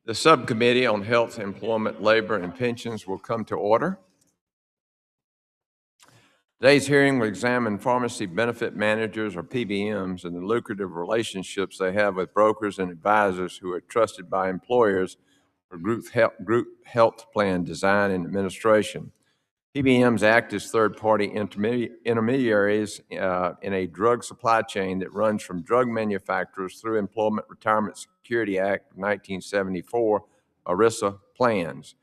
The Subcommittee on Health, Employment, Labor, and Pensions will come to order. Today's hearing will examine pharmacy benefit managers, or PBMs, and the lucrative relationships they have with brokers and advisors who are trusted by employers for group health plan design and administration. PBMs act as third-party intermediaries in a drug supply chain that runs from drug manufacturers through Employment Retirement Security Act of 1974, ERISA plans,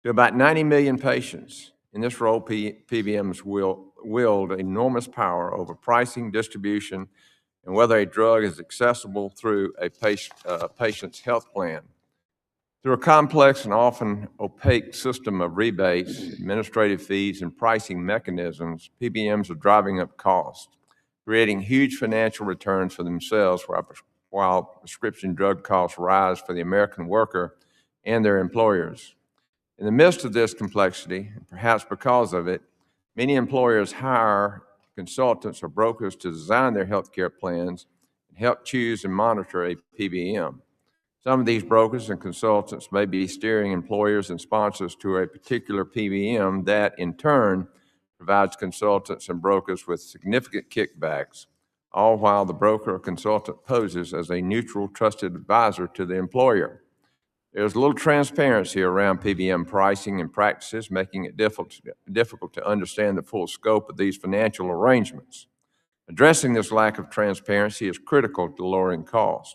to about 90 million patients. In this role, PBMs wield enormous power over pricing, distribution, and whether a drug is accessible through a patient's health plan. Through a complex and often opaque system of rebates, administrative fees, and pricing mechanisms, PBMs are driving up costs, creating huge financial returns for themselves while prescription drug costs rise for the American worker and their employers. In the midst of this complexity, and perhaps because of it, many employers hire consultants or brokers to design their healthcare plans and help choose and monitor a PBM. Some of these brokers and consultants may be steering employers and sponsors to a particular PBM that, in turn, provides consultants and brokers with significant kickbacks, all while the broker or consultant poses as a neutral, trusted advisor to the employer. There's little transparency around PBM pricing and practices, making it difficult to understand the full scope of these financial arrangements. Addressing this lack of transparency is critical to lowering costs.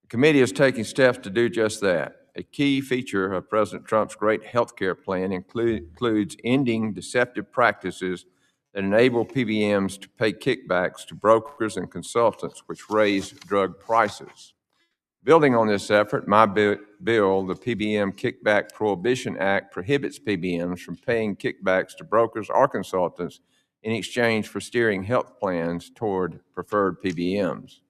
The committee is taking steps to do just that. A key feature of President Trump's great health care plan includes ending deceptive practices that enable PBMs to pay kickbacks to brokers and consultants, which raise drug prices. Building on this effort, my bill, the PBM Kickback Prohibition Act, prohibits PBMs from paying kickbacks to brokers or consultants in exchange for steering health plans toward preferred PBMs.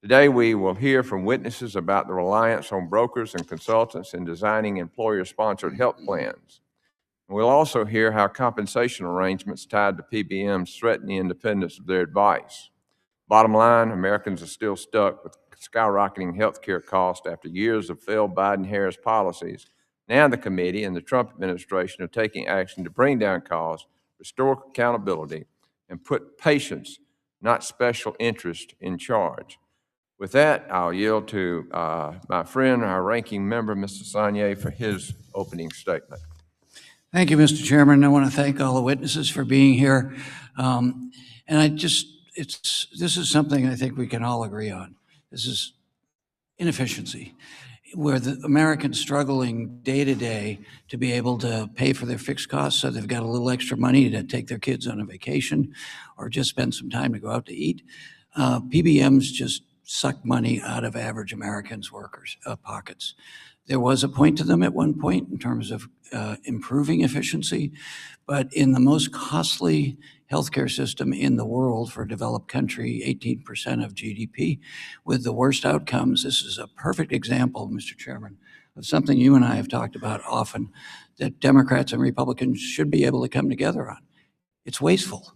Today, we will hear from witnesses about the reliance on brokers and consultants in designing employer-sponsored health plans. We'll also hear how compensation arrangements tied to PBMs threaten the independence of their advice. Bottom line, Americans are still stuck with skyrocketing health care costs after years of failed Biden-Harris policies. Now the committee and the Trump administration are taking action to bring down costs, restore accountability, and put patients, not special interest, in charge. With that, I'll yield to my friend, our ranking member, Mr. Sonnier, for his opening statement. Thank you, Mr. Chairman. I want to thank all the witnesses for being here. This is something I think we can all agree on. This is inefficiency, where the Americans struggling day to day to be able to pay for their fixed costs, so they've got a little extra money to take their kids on a vacation or just spend some time to go out to eat. PBMs just suck money out of average Americans' workers' pockets. There was a point to them at one point in terms of improving efficiency, but in the most costly healthcare system in the world for a developed country, 18% of GDP, with the worst outcomes, this is a perfect example, Mr. Chairman, of something you and I have talked about often, that Democrats and Republicans should be able to come together on. It's wasteful.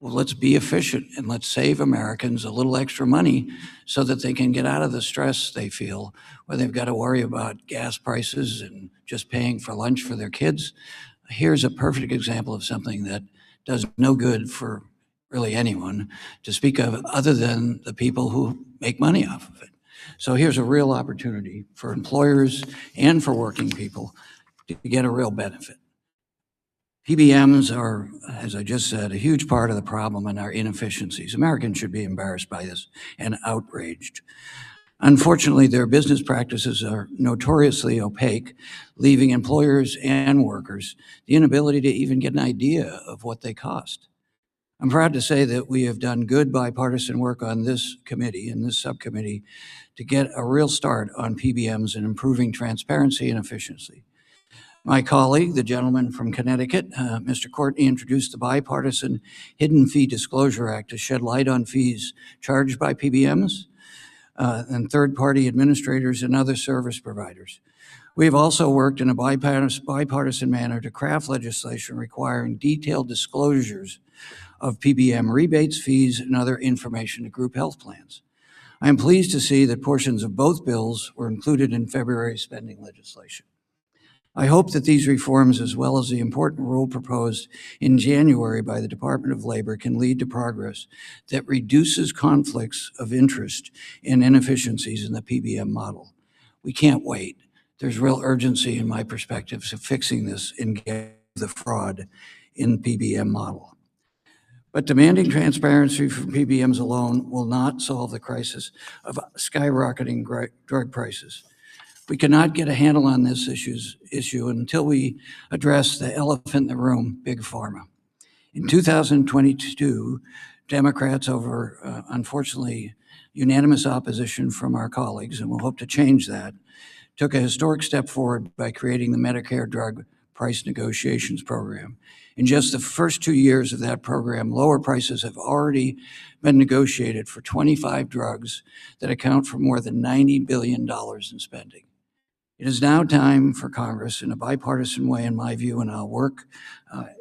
Well, let's be efficient and let's save Americans a little extra money so that they can get out of the stress they feel where they've got to worry about gas prices and just paying for lunch for their kids. Here's a perfect example of something that does no good for really anyone to speak of other than the people who make money off of it. So here's a real opportunity for employers and for working people to get a real benefit. PBMs are, as I just said, a huge part of the problem and our inefficiencies. Americans should be embarrassed by this and outraged. Unfortunately, their business practices are notoriously opaque, leaving employers and workers the inability to even get an idea of what they cost. I'm proud to say that we have done good bipartisan work on this committee, in this subcommittee, to get a real start on PBMs and improving transparency and efficiency. My colleague, the gentleman from Connecticut, Mr. Courtney, introduced the bipartisan Hidden Fee Disclosure Act to shed light on fees charged by PBMs and third-party administrators and other service providers. We have also worked in a bipartisan manner to craft legislation requiring detailed disclosures of PBM rebates, fees, and other information to group health plans. I am pleased to see that portions of both bills were included in February's spending legislation. I hope that these reforms, as well as the important rule proposed in January by the Department of Labor, can lead to progress that reduces conflicts of interest and inefficiencies in the PBM model. We can't wait. There's real urgency, in my perspective, to fixing this and getting the fraud in the PBM model. But demanding transparency from PBMs alone will not solve the crisis of skyrocketing drug prices. We cannot get a handle on this issue until we address the elephant in the room, Big Pharma. In 2022, Democrats, over unfortunately unanimous opposition from our colleagues, and we'll hope to change that, took a historic step forward by creating the Medicare Drug Price Negotiations Program. In just the first 2 years of that program, lower prices have already been negotiated for 25 drugs that account for more than $90 billion in spending. It is now time for Congress, in a bipartisan way, in my view, and I'll work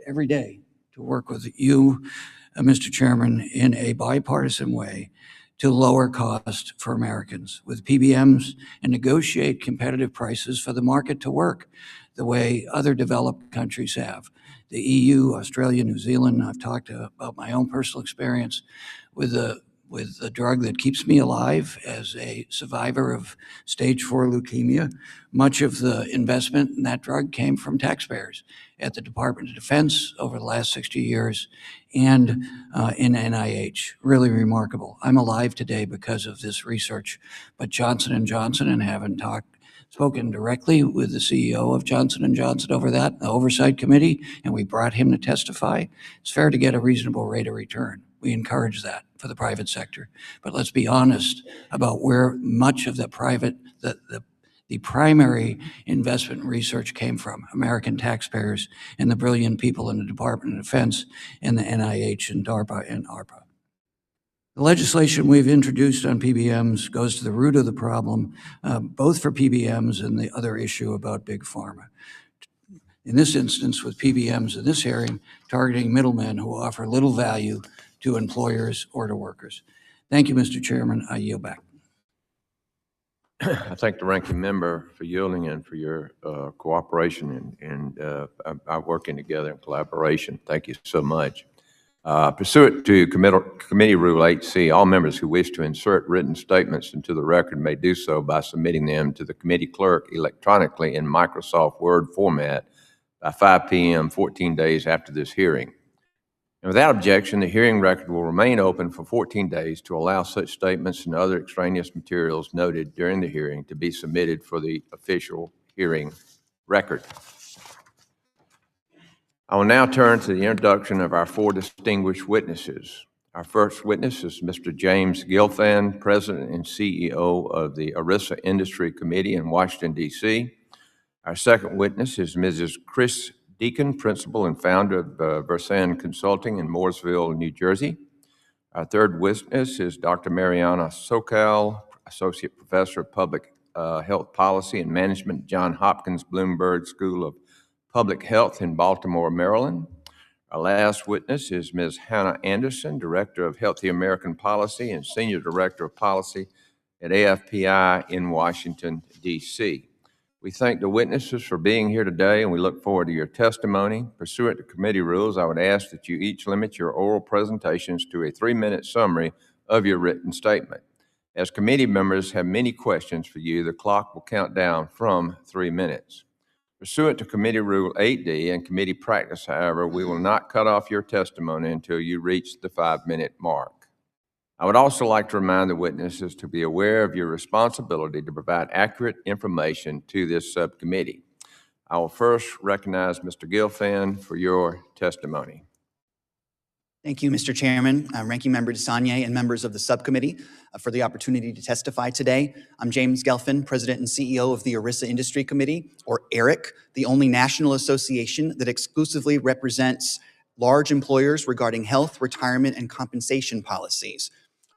every day to work with you, Mr. Chairman, in a bipartisan way to lower cost for Americans with PBMs and negotiate competitive prices for the market to work the way other developed countries have. The EU, Australia, New Zealand, I've talked about my own personal experience with the drug that keeps me alive as a survivor of stage 4 leukemia. Much of the investment in that drug came from taxpayers at the Department of Defense over the last 60 years and in NIH. Really remarkable. I'm alive today because of this research. But Johnson & Johnson, and haven't spoken directly with the CEO of Johnson & Johnson over that, the Oversight Committee, and we brought him to testify. It's fair to get a reasonable rate of return. We encourage that for the private sector. But let's be honest about where much of the primary investment in research came from: American taxpayers and the brilliant people in the Department of Defense and the NIH and DARPA and ARPA. The legislation we've introduced on PBMs goes to the root of the problem, both for PBMs and the other issue about Big Pharma. In this instance, with PBMs in this hearing, targeting middlemen who offer little value to employers or to workers. Thank you, Mr. Chairman. I yield back. I thank the ranking member for yielding and for your cooperation and our working together in collaboration. Thank you so much. Pursuant to Committee Rule 8C, all members who wish to insert written statements into the record may do so by submitting them to the committee clerk electronically in Microsoft Word format by 5 p.m. 14 days after this hearing. And without objection, the hearing record will remain open for 14 days to allow such statements and other extraneous materials noted during the hearing to be submitted for the official hearing record. I will now turn to the introduction of our 4 distinguished witnesses. Our first witness is Mr. James Gelfand, President and CEO of the ERISA Industry Committee in Washington, D.C. Our second witness is Mrs. Chris Deacon, Principal and Founder of VerSan Consulting in Mooresville, New Jersey. Our third witness is Dr. Mariana Sokal, Associate Professor of Public Health Policy and Management at Johns Hopkins Bloomberg School of Public Health in Baltimore, Maryland. Our last witness is Ms. Hannah Anderson, Director of Healthy American Policy and Senior Director of Policy at AFPI in Washington, D.C. We thank the witnesses for being here today, and we look forward to your testimony. Pursuant to committee rules, I would ask that you each limit your oral presentations to a 3-minute summary of your written statement. As committee members have many questions for you, the clock will count down from 3 minutes. Pursuant to Committee Rule 8D and committee practice, however, we will not cut off your testimony until you reach the 5-minute mark. I would also like to remind the witnesses to be aware of your responsibility to provide accurate information to this subcommittee. I will first recognize Mr. Gelfand for your testimony. Thank you, Mr. Chairman, Ranking Member DeSagne, and members of the subcommittee for the opportunity to testify today. I'm James Gelfand, President and CEO of the ERISA Industry Committee, or ERIC, the only national association that exclusively represents large employers regarding health, retirement, and compensation policies.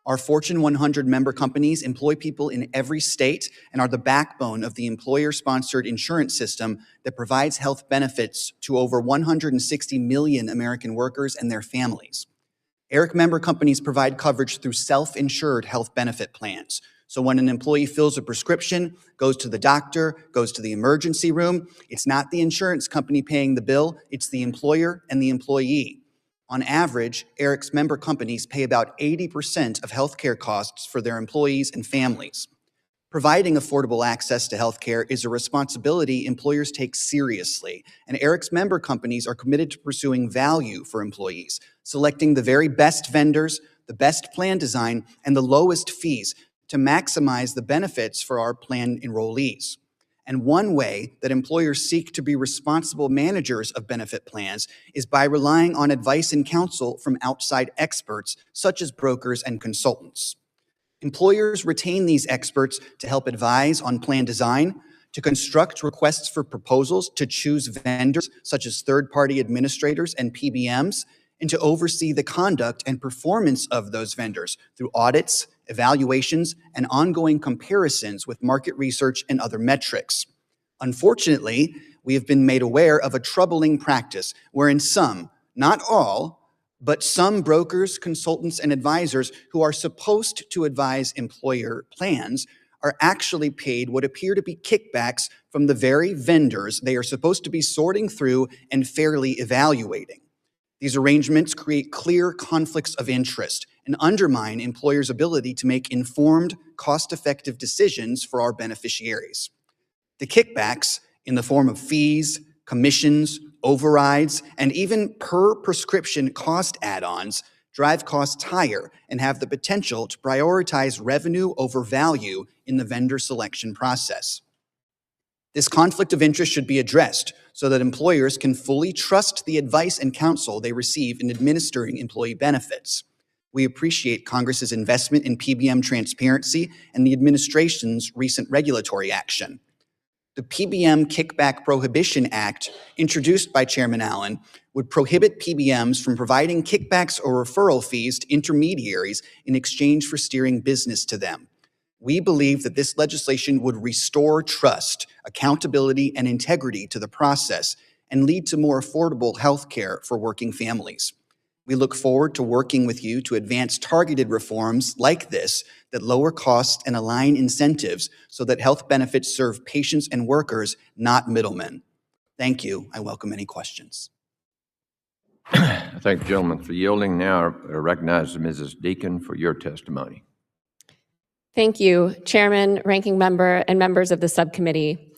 Our Fortune 100 member companies employ people in every state and are the backbone of the employer-sponsored insurance system that provides health benefits to over 160 million American workers and their families. ERIC member companies provide coverage through self-insured health benefit plans. So when an employee fills a prescription, goes to the doctor, goes to the emergency room, it's not the insurance company paying the bill, it's the employer and the employee. On average, ERIC's member companies pay about 80% of healthcare costs for their employees and families. Providing affordable access to healthcare is a responsibility employers take seriously, and ERIC's member companies are committed to pursuing value for employees, selecting the very best vendors, the best plan design, and the lowest fees to maximize the benefits for our plan enrollees. And one way that employers seek to be responsible managers of benefit plans is by relying on advice and counsel from outside experts, such as brokers and consultants. Employers retain these experts to help advise on plan design, to construct requests for proposals, to choose vendors such as third-party administrators and PBMs, and to oversee the conduct and performance of those vendors through audits, evaluations, and ongoing comparisons with market research and other metrics. Unfortunately, we have been made aware of a troubling practice wherein some, not all, but some brokers, consultants, and advisors who are supposed to advise employer plans are actually paid what appear to be kickbacks from the very vendors they are supposed to be sorting through and fairly evaluating. These arrangements create clear conflicts of interest and undermine employers' ability to make informed, cost-effective decisions for our beneficiaries. The kickbacks, in the form of fees, commissions, overrides, and even per-prescription cost add-ons, drive costs higher and have the potential to prioritize revenue over value in the vendor selection process. This conflict of interest should be addressed so that employers can fully trust the advice and counsel they receive in administering employee benefits. We appreciate Congress's investment in PBM transparency and the administration's recent regulatory action. The PBM Kickback Prohibition Act, introduced by Chairman Allen, would prohibit PBMs from providing kickbacks or referral fees to intermediaries in exchange for steering business to them. We believe that this legislation would restore trust, accountability, and integrity to the process and lead to more affordable health care for working families. We look forward to working with you to advance targeted reforms like this that lower costs and align incentives so that health benefits serve patients and workers, not middlemen. Thank you. I welcome any questions. I thank the gentleman for yielding. Now I recognize Mrs. Deacon for your testimony. Thank you, Chairman, Ranking Member, and members of the subcommittee.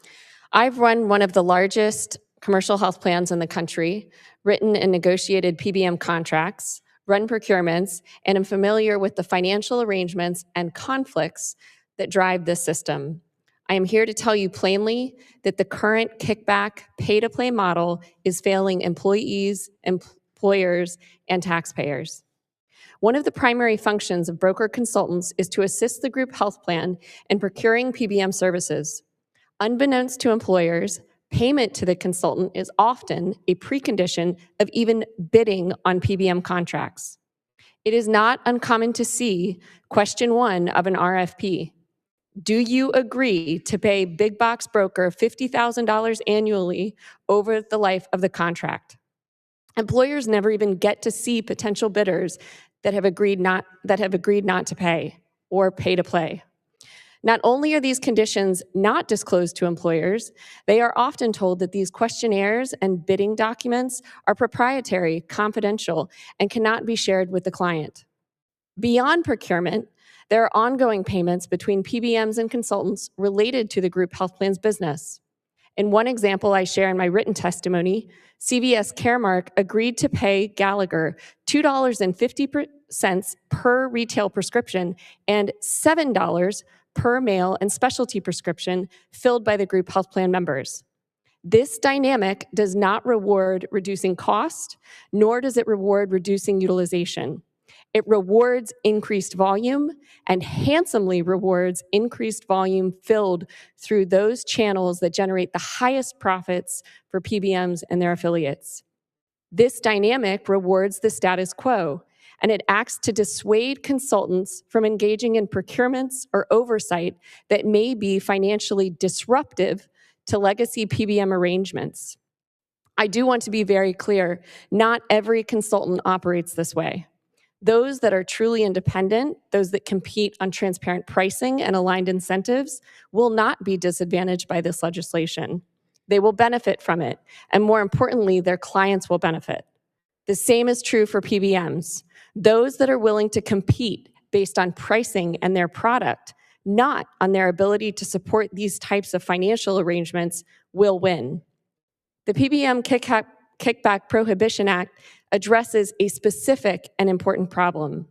I've run one of the largest commercial health plans in the country, written and negotiated PBM contracts, run procurements, and am familiar with the financial arrangements and conflicts that drive this system. I am here to tell you plainly that the current kickback pay-to-play model is failing employees, employers, and taxpayers. One of the primary functions of broker consultants is to assist the group health plan in procuring PBM services. Unbeknownst to employers, payment to the consultant is often a precondition of even bidding on PBM contracts. It is not uncommon to see question 1 of an RFP. Do you agree to pay big box broker $50,000 annually over the life of the contract? Employers never even get to see potential bidders that have agreed not to pay or pay to play. Not only are these conditions not disclosed to employers, they are often told that these questionnaires and bidding documents are proprietary, confidential, and cannot be shared with the client. Beyond procurement, there are ongoing payments between PBMs and consultants related to the group health plan's business. In one example I share in my written testimony, CVS Caremark agreed to pay Gallagher $2.50 per retail prescription and $7 per mail and specialty prescription filled by the group health plan members. This dynamic does not reward reducing cost, nor does it reward reducing utilization. It rewards increased volume and handsomely rewards increased volume filled through those channels that generate the highest profits for PBMs and their affiliates. This dynamic rewards the status quo, and it acts to dissuade consultants from engaging in procurements or oversight that may be financially disruptive to legacy PBM arrangements. I do want to be very clear, not every consultant operates this way. Those that are truly independent, those that compete on transparent pricing and aligned incentives, will not be disadvantaged by this legislation. They will benefit from it, and more importantly, their clients will benefit. The same is true for PBMs. Those that are willing to compete based on pricing and their product, not on their ability to support these types of financial arrangements, will win. The PBM Kickback Prohibition Act addresses a specific and important problem.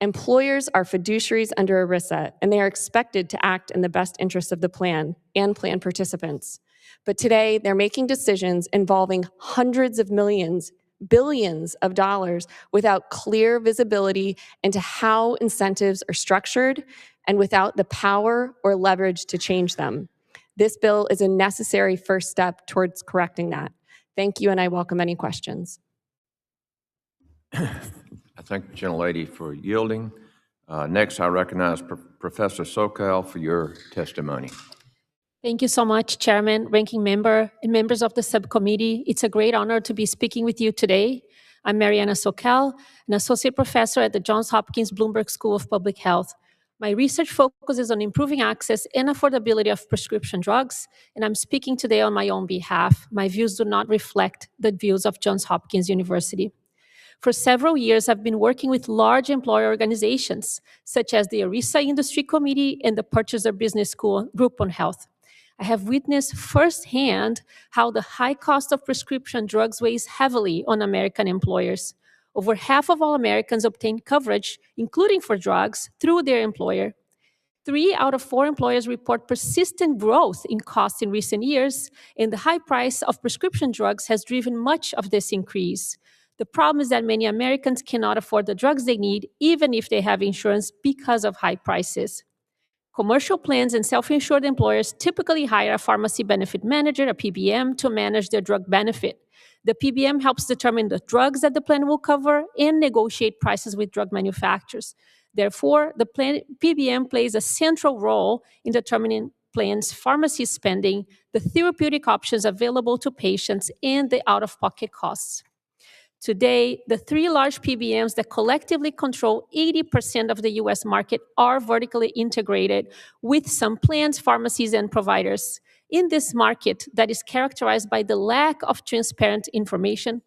Employers are fiduciaries under ERISA, and they are expected to act in the best interest of the plan and plan participants. But today, they're making decisions involving hundreds of millions, billions of dollars without clear visibility into how incentives are structured and without the power or leverage to change them. This bill is a necessary first step towards correcting that. Thank you, and I welcome any questions. I thank the gentlelady for yielding. Next, I recognize Professor Sokal for your testimony. Thank you so much, Chairman, Ranking Member, and members of the subcommittee. It's a great honor to be speaking with you today. I'm Mariana Sokal, an associate professor at the Johns Hopkins Bloomberg School of Public Health. My research focuses on improving access and affordability of prescription drugs, and I'm speaking today on my own behalf. My views do not reflect the views of Johns Hopkins University. For several years, I've been working with large employer organizations, such as the ERISA Industry Committee and the Purchaser Business School Group on Health. I have witnessed firsthand how the high cost of prescription drugs weighs heavily on American employers. Over half of all Americans obtain coverage, including for drugs, through their employer. 3 out of 4 employers report persistent growth in costs in recent years, and the high price of prescription drugs has driven much of this increase. The problem is that many Americans cannot afford the drugs they need, even if they have insurance, because of high prices. Commercial plans and self-insured employers typically hire a pharmacy benefit manager, a PBM, to manage their drug benefit. The PBM helps determine the drugs that the plan will cover and negotiate prices with drug manufacturers. Therefore, the PBM plays a central role in determining plans' pharmacy spending, the therapeutic options available to patients, and the out-of-pocket costs. Today, the 3 large PBMs that collectively control 80% of the U.S. market are vertically integrated with some plans, pharmacies, and providers. In this market that is characterized by the lack of transparent information,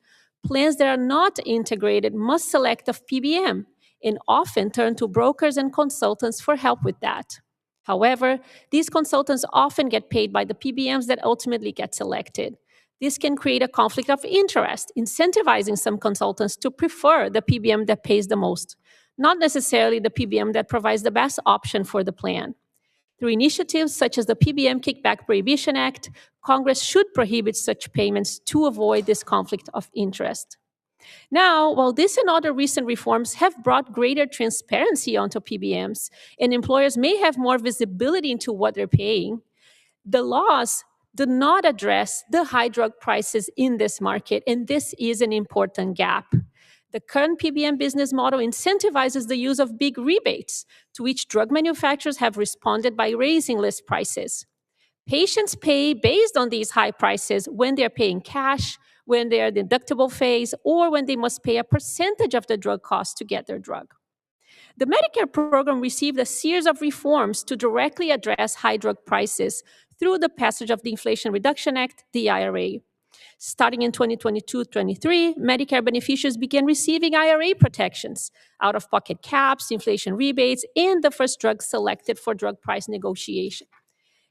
plans that are not integrated must select a PBM and often turn to brokers and consultants for help with that. However, these consultants often get paid by the PBMs that ultimately get selected. This can create a conflict of interest, incentivizing some consultants to prefer the PBM that pays the most, not necessarily the PBM that provides the best option for the plan. Through initiatives such as the PBM Kickback Prohibition Act, Congress should prohibit such payments to avoid this conflict of interest. Now, while this and other recent reforms have brought greater transparency onto PBMs, and employers may have more visibility into what they're paying, the laws do not address the high drug prices in this market, and this is an important gap. The current PBM business model incentivizes the use of big rebates, to which drug manufacturers have responded by raising list prices. Patients pay based on these high prices when they're paying cash, when they're in the deductible phase, or when they must pay a percentage of the drug cost to get their drug. The Medicare program received a series of reforms to directly address high drug prices through the passage of the Inflation Reduction Act, the IRA. Starting in 2022-23, Medicare beneficiaries began receiving IRA protections, out-of-pocket caps, inflation rebates, and the first drug selected for drug price negotiation.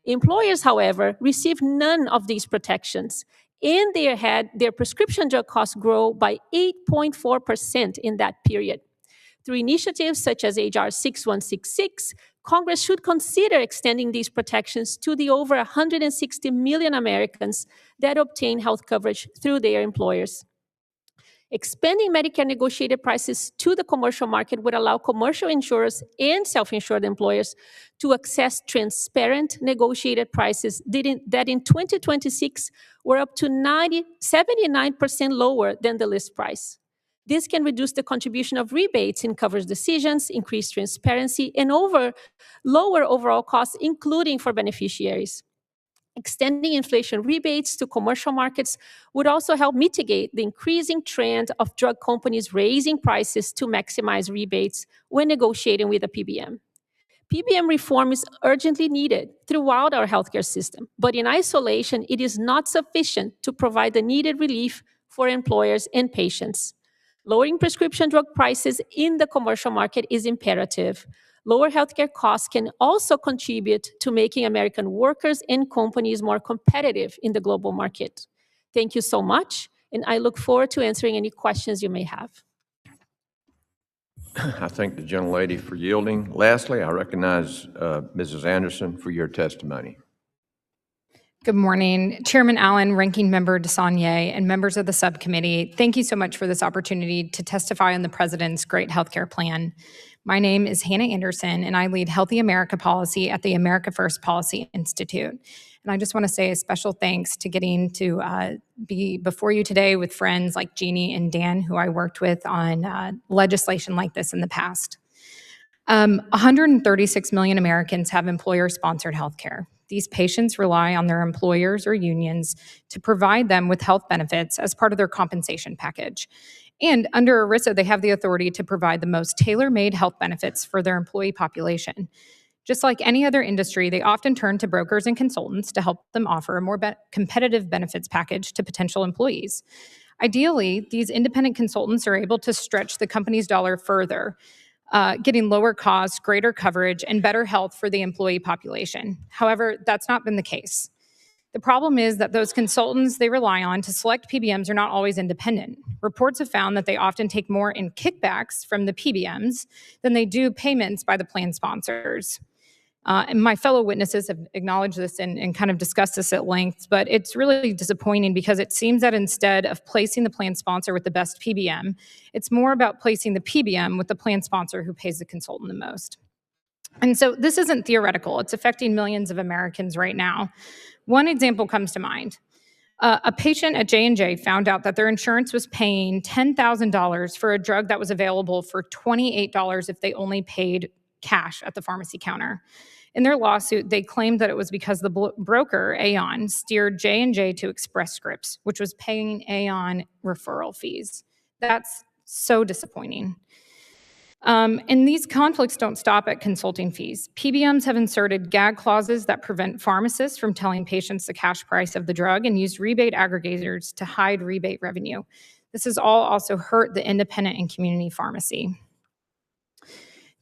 Employers, however, received none of these protections, and they had their prescription drug costs grow by 8.4% in that period. Through initiatives such as H.R. 6166, Congress should consider extending these protections to the over 160 million Americans that obtain health coverage through their employers. Expanding Medicare negotiated prices to the commercial market would allow commercial insurers and self-insured employers to access transparent negotiated prices that in 2026 were up to 79% lower than the list price. This can reduce the contribution of rebates in coverage decisions, increase transparency, and lower overall costs, including for beneficiaries. Extending inflation rebates to commercial markets would also help mitigate the increasing trend of drug companies raising prices to maximize rebates when negotiating with a PBM. PBM reform is urgently needed throughout our healthcare system, but in isolation, it is not sufficient to provide the needed relief for employers and patients. Lowering prescription drug prices in the commercial market is imperative. Lower healthcare costs can also contribute to making American workers and companies more competitive in the global market. Thank you so much, and I look forward to answering any questions you may have. I thank the gentlelady for yielding. Lastly, I recognize Mrs. Anderson for your testimony. Good morning, Chairman Allen, Ranking Member DeSaulnier, and members of the subcommittee. Thank you so much for this opportunity to testify on the President's Great Healthcare Plan. My name is Hannah Anderson, and I lead Healthy America Policy at the America First Policy Institute. And I just want to say a special thanks to getting to be before you today with friends like Jeannie and Dan, who I worked with on legislation like this in the past. 136 million Americans have employer-sponsored health care. These patients rely on their employers or unions to provide them with health benefits as part of their compensation package. And under ERISA, they have the authority to provide the most tailor-made health benefits for their employee population. Just like any other industry, they often turn to brokers and consultants to help them offer a more competitive benefits package to potential employees. Ideally, these independent consultants are able to stretch the company's dollar further, getting lower costs, greater coverage, and better health for the employee population. However, that's not been the case. The problem is that those consultants they rely on to select PBMs are not always independent. Reports have found that they often take more in kickbacks from the PBMs than they do payments by the plan sponsors. And my fellow witnesses have acknowledged this and kind of discussed this at length, but it's really disappointing because it seems that instead of placing the plan sponsor with the best PBM, it's more about placing the PBM with the plan sponsor who pays the consultant the most. And so this isn't theoretical. It's affecting millions of Americans right now. One example comes to mind. A patient at J&J found out that their insurance was paying $10,000 for a drug that was available for $28 if they only paid cash at the pharmacy counter. In their lawsuit, they claimed that it was because the broker, Aon, steered J&J to Express Scripts, which was paying Aon referral fees. That's so disappointing. And these conflicts don't stop at consulting fees. PBMs have inserted gag clauses that prevent pharmacists from telling patients the cash price of the drug and use rebate aggregators to hide rebate revenue. This has all also hurt the independent and community pharmacy.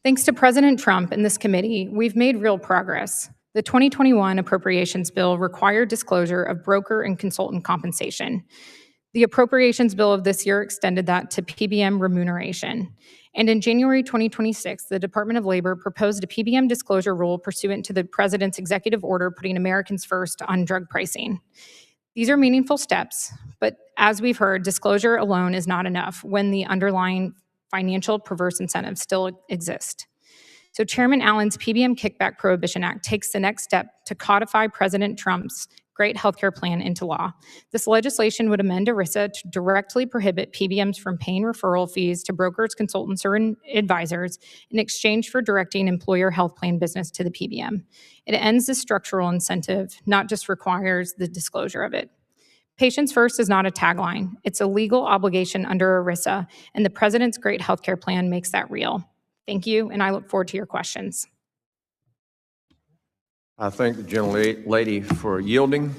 Thanks to President Trump and this committee, we've made real progress. The 2021 appropriations bill required disclosure of broker and consultant compensation. The appropriations bill of this year extended that to PBM remuneration. And in January 2026, the Department of Labor proposed a PBM disclosure rule pursuant to the President's executive order putting Americans first on drug pricing. These are meaningful steps, but as we've heard, disclosure alone is not enough when the underlying financial perverse incentives still exist. So Chairman Allen's PBM Kickback Prohibition Act takes the next step to codify President Trump's Great Healthcare Plan into law. This legislation would amend ERISA to directly prohibit PBMs from paying referral fees to brokers, consultants, or advisors in exchange for directing employer health plan business to the PBM. It ends the structural incentive, not just requires the disclosure of it. Patients First is not a tagline. It's a legal obligation under ERISA, and the President's Great Healthcare Plan makes that real. Thank you, and I look forward to your questions. I thank the gentlelady for yielding.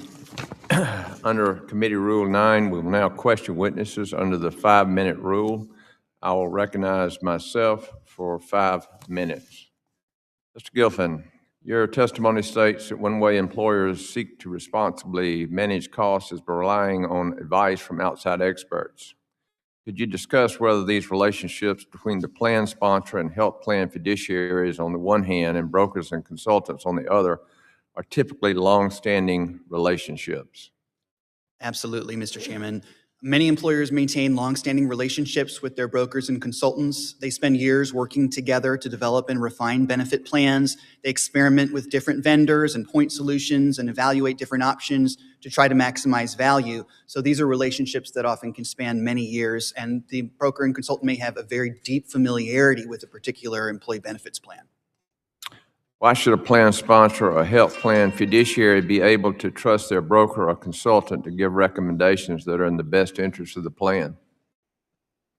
Under Committee Rule 9, we will now question witnesses under the 5-minute rule. I will recognize myself for 5 minutes. Mr. Gelfand, your testimony states that one way employers seek to responsibly manage costs is by relying on advice from outside experts. Could you discuss whether these relationships between the plan sponsor and health plan fiduciaries on the one hand and brokers and consultants on the other are typically long-standing relationships? Absolutely, Mr. Chairman. Many employers maintain long-standing relationships with their brokers and consultants. They spend years working together to develop and refine benefit plans. They experiment with different vendors and point solutions and evaluate different options to try to maximize value. So these are relationships that often can span many years, and the broker and consultant may have a very deep familiarity with a particular employee benefits plan. Why should a plan sponsor or health plan fiduciary be able to trust their broker or consultant to give recommendations that are in the best interest of the plan?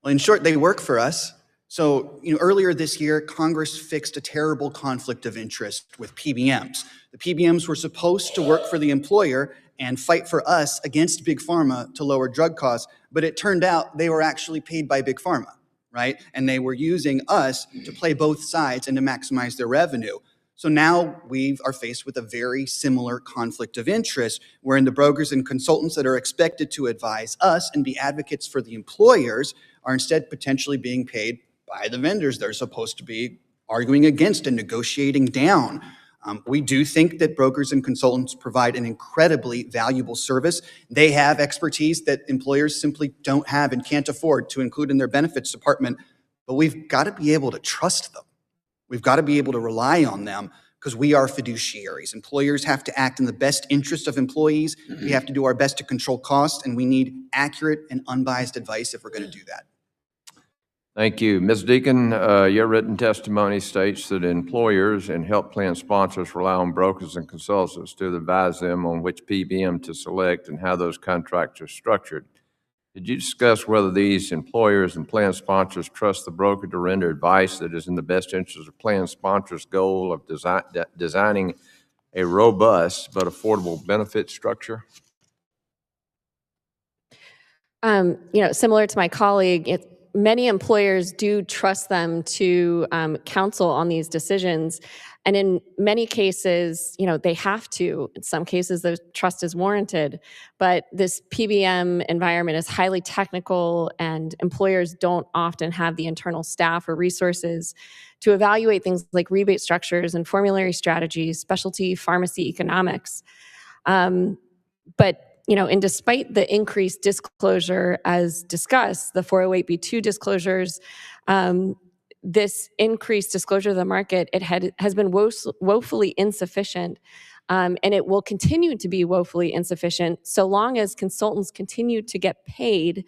Well, in short, they work for us. So, earlier this year, Congress fixed a terrible conflict of interest with PBMs. The PBMs were supposed to work for the employer and fight for us against Big Pharma to lower drug costs, but it turned out they were actually paid by Big Pharma, right? And they were using us to play both sides and to maximize their revenue. So now we are faced with a very similar conflict of interest, wherein the brokers and consultants that are expected to advise us and be advocates for the employers are instead potentially being paid by the vendors they're supposed to be arguing against and negotiating down. We do think that brokers and consultants provide an incredibly valuable service. They have expertise that employers simply don't have and can't afford to include in their benefits department, but we've got to be able to trust them. We've got to be able to rely on them because we are fiduciaries. Employers have to act in the best interest of employees. We have to do our best to control costs, and we need accurate and unbiased advice if we're going to do that. Thank you. Ms. Deacon, your written testimony states that employers and health plan sponsors rely on brokers and consultants to advise them on which PBM to select and how those contracts are structured. Did you discuss whether these employers and plan sponsors trust the broker to render advice that is in the best interest of plan sponsors' goal of designing a robust but affordable benefit structure? Similar to my colleague, many employers do trust them to counsel on these decisions. And in many cases, they have to. In some cases, the trust is warranted. But this PBM environment is highly technical, and employers don't often have the internal staff or resources to evaluate things like rebate structures and formulary strategies, specialty pharmacy economics. And despite the increased disclosure as discussed, the 408B2 disclosures, this increased disclosure of the market, has been woefully insufficient, and it will continue to be woefully insufficient so long as consultants continue to get paid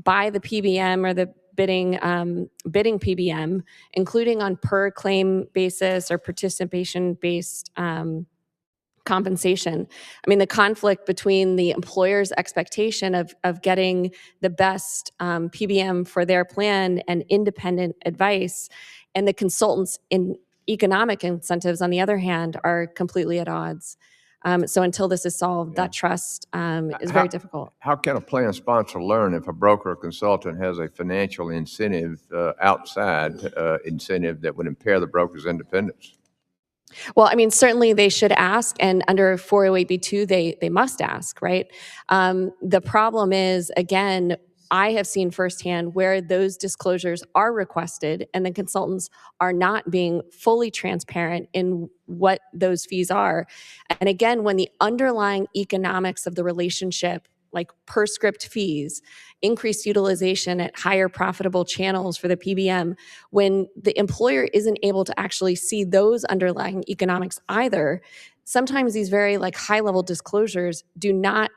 by the PBM or the bidding PBM, including on per claim basis or participation-based compensation. I mean, the conflict between the employer's expectation of getting the best PBM for their plan and independent advice, and the consultants' in economic incentives, on the other hand, are completely at odds. So until this is solved, that trust is very difficult. How can a plan sponsor learn if a broker or consultant has a financial incentive, outside incentive that would impair the broker's independence? Well, I mean, certainly they should ask, and under 408B2, they must ask, right? The problem is, again, I have seen firsthand where those disclosures are requested and the consultants are not being fully transparent in what those fees are. And again, when the underlying economics of the relationship, like per script fees, increased utilization at higher profitable channels for the PBM, when the employer isn't able to actually see those underlying economics either, sometimes these very high level disclosures do not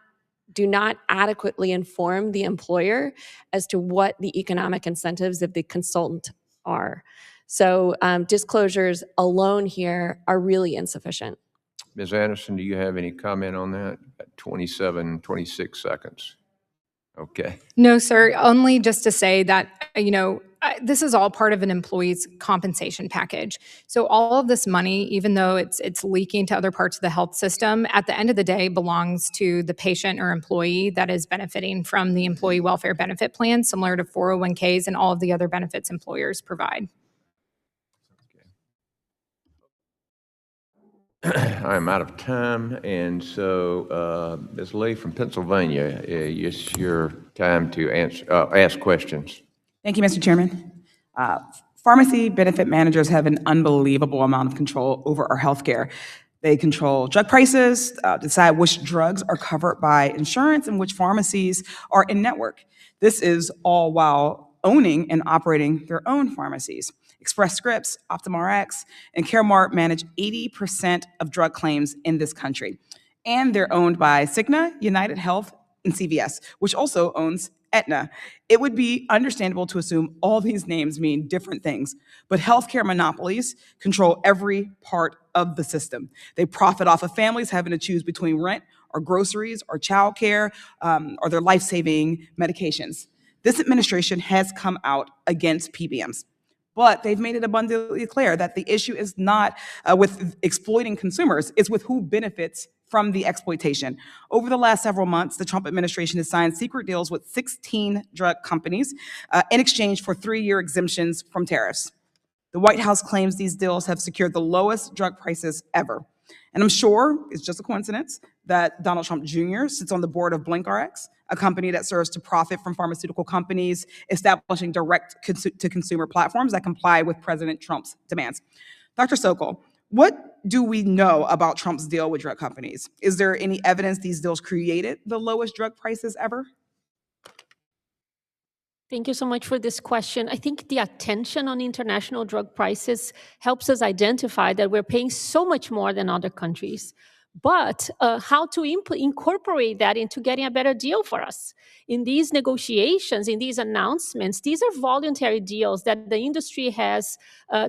adequately inform the employer as to what the economic incentives of the consultant are. So disclosures alone here are really insufficient. Ms. Anderson, do you have any comment on that? 26 seconds. Okay. No, sir. Only just to say that, this is all part of an employee's compensation package. So all of this money, even though it's leaking to other parts of the health system, at the end of the day belongs to the patient or employee that is benefiting from the employee welfare benefit plan, similar to 401ks and all of the other benefits employers provide. I'm out of time, and so Ms. Lee from Pennsylvania, it's your time to ask questions. Thank you, Mr. Chairman. Pharmacy benefit managers have an unbelievable amount of control over our healthcare. They control drug prices, decide which drugs are covered by insurance and which pharmacies are in network. This is all while owning and operating their own pharmacies. Express Scripts, OptumRx, and Caremark manage 80% of drug claims in this country. And they're owned by Cigna, United Health, and CVS, which also owns Aetna. It would be understandable to assume all these names mean different things, but healthcare monopolies control every part of the system. They profit off of families having to choose between rent or groceries or childcare or their life-saving medications. This administration has come out against PBMs. But they've made it abundantly clear that the issue is not with exploiting consumers, it's with who benefits from the exploitation. Over the last several months, the Trump administration has signed secret deals with 16 drug companies in exchange for 3-year exemptions from tariffs. The White House claims these deals have secured the lowest drug prices ever. And I'm sure it's just a coincidence that Donald Trump Jr. sits on the board of BlinkRx, a company that serves to profit from pharmaceutical companies establishing direct-to-consumer platforms that comply with President Trump's demands. Dr. Sokol, what do we know about Trump's deal with drug companies? Is there any evidence these deals created the lowest drug prices ever? Thank you so much for this question. I think the attention on international drug prices helps us identify that we're paying so much more than other countries. But how to incorporate that into getting a better deal for us. In these negotiations, in these announcements, these are voluntary deals that the industry has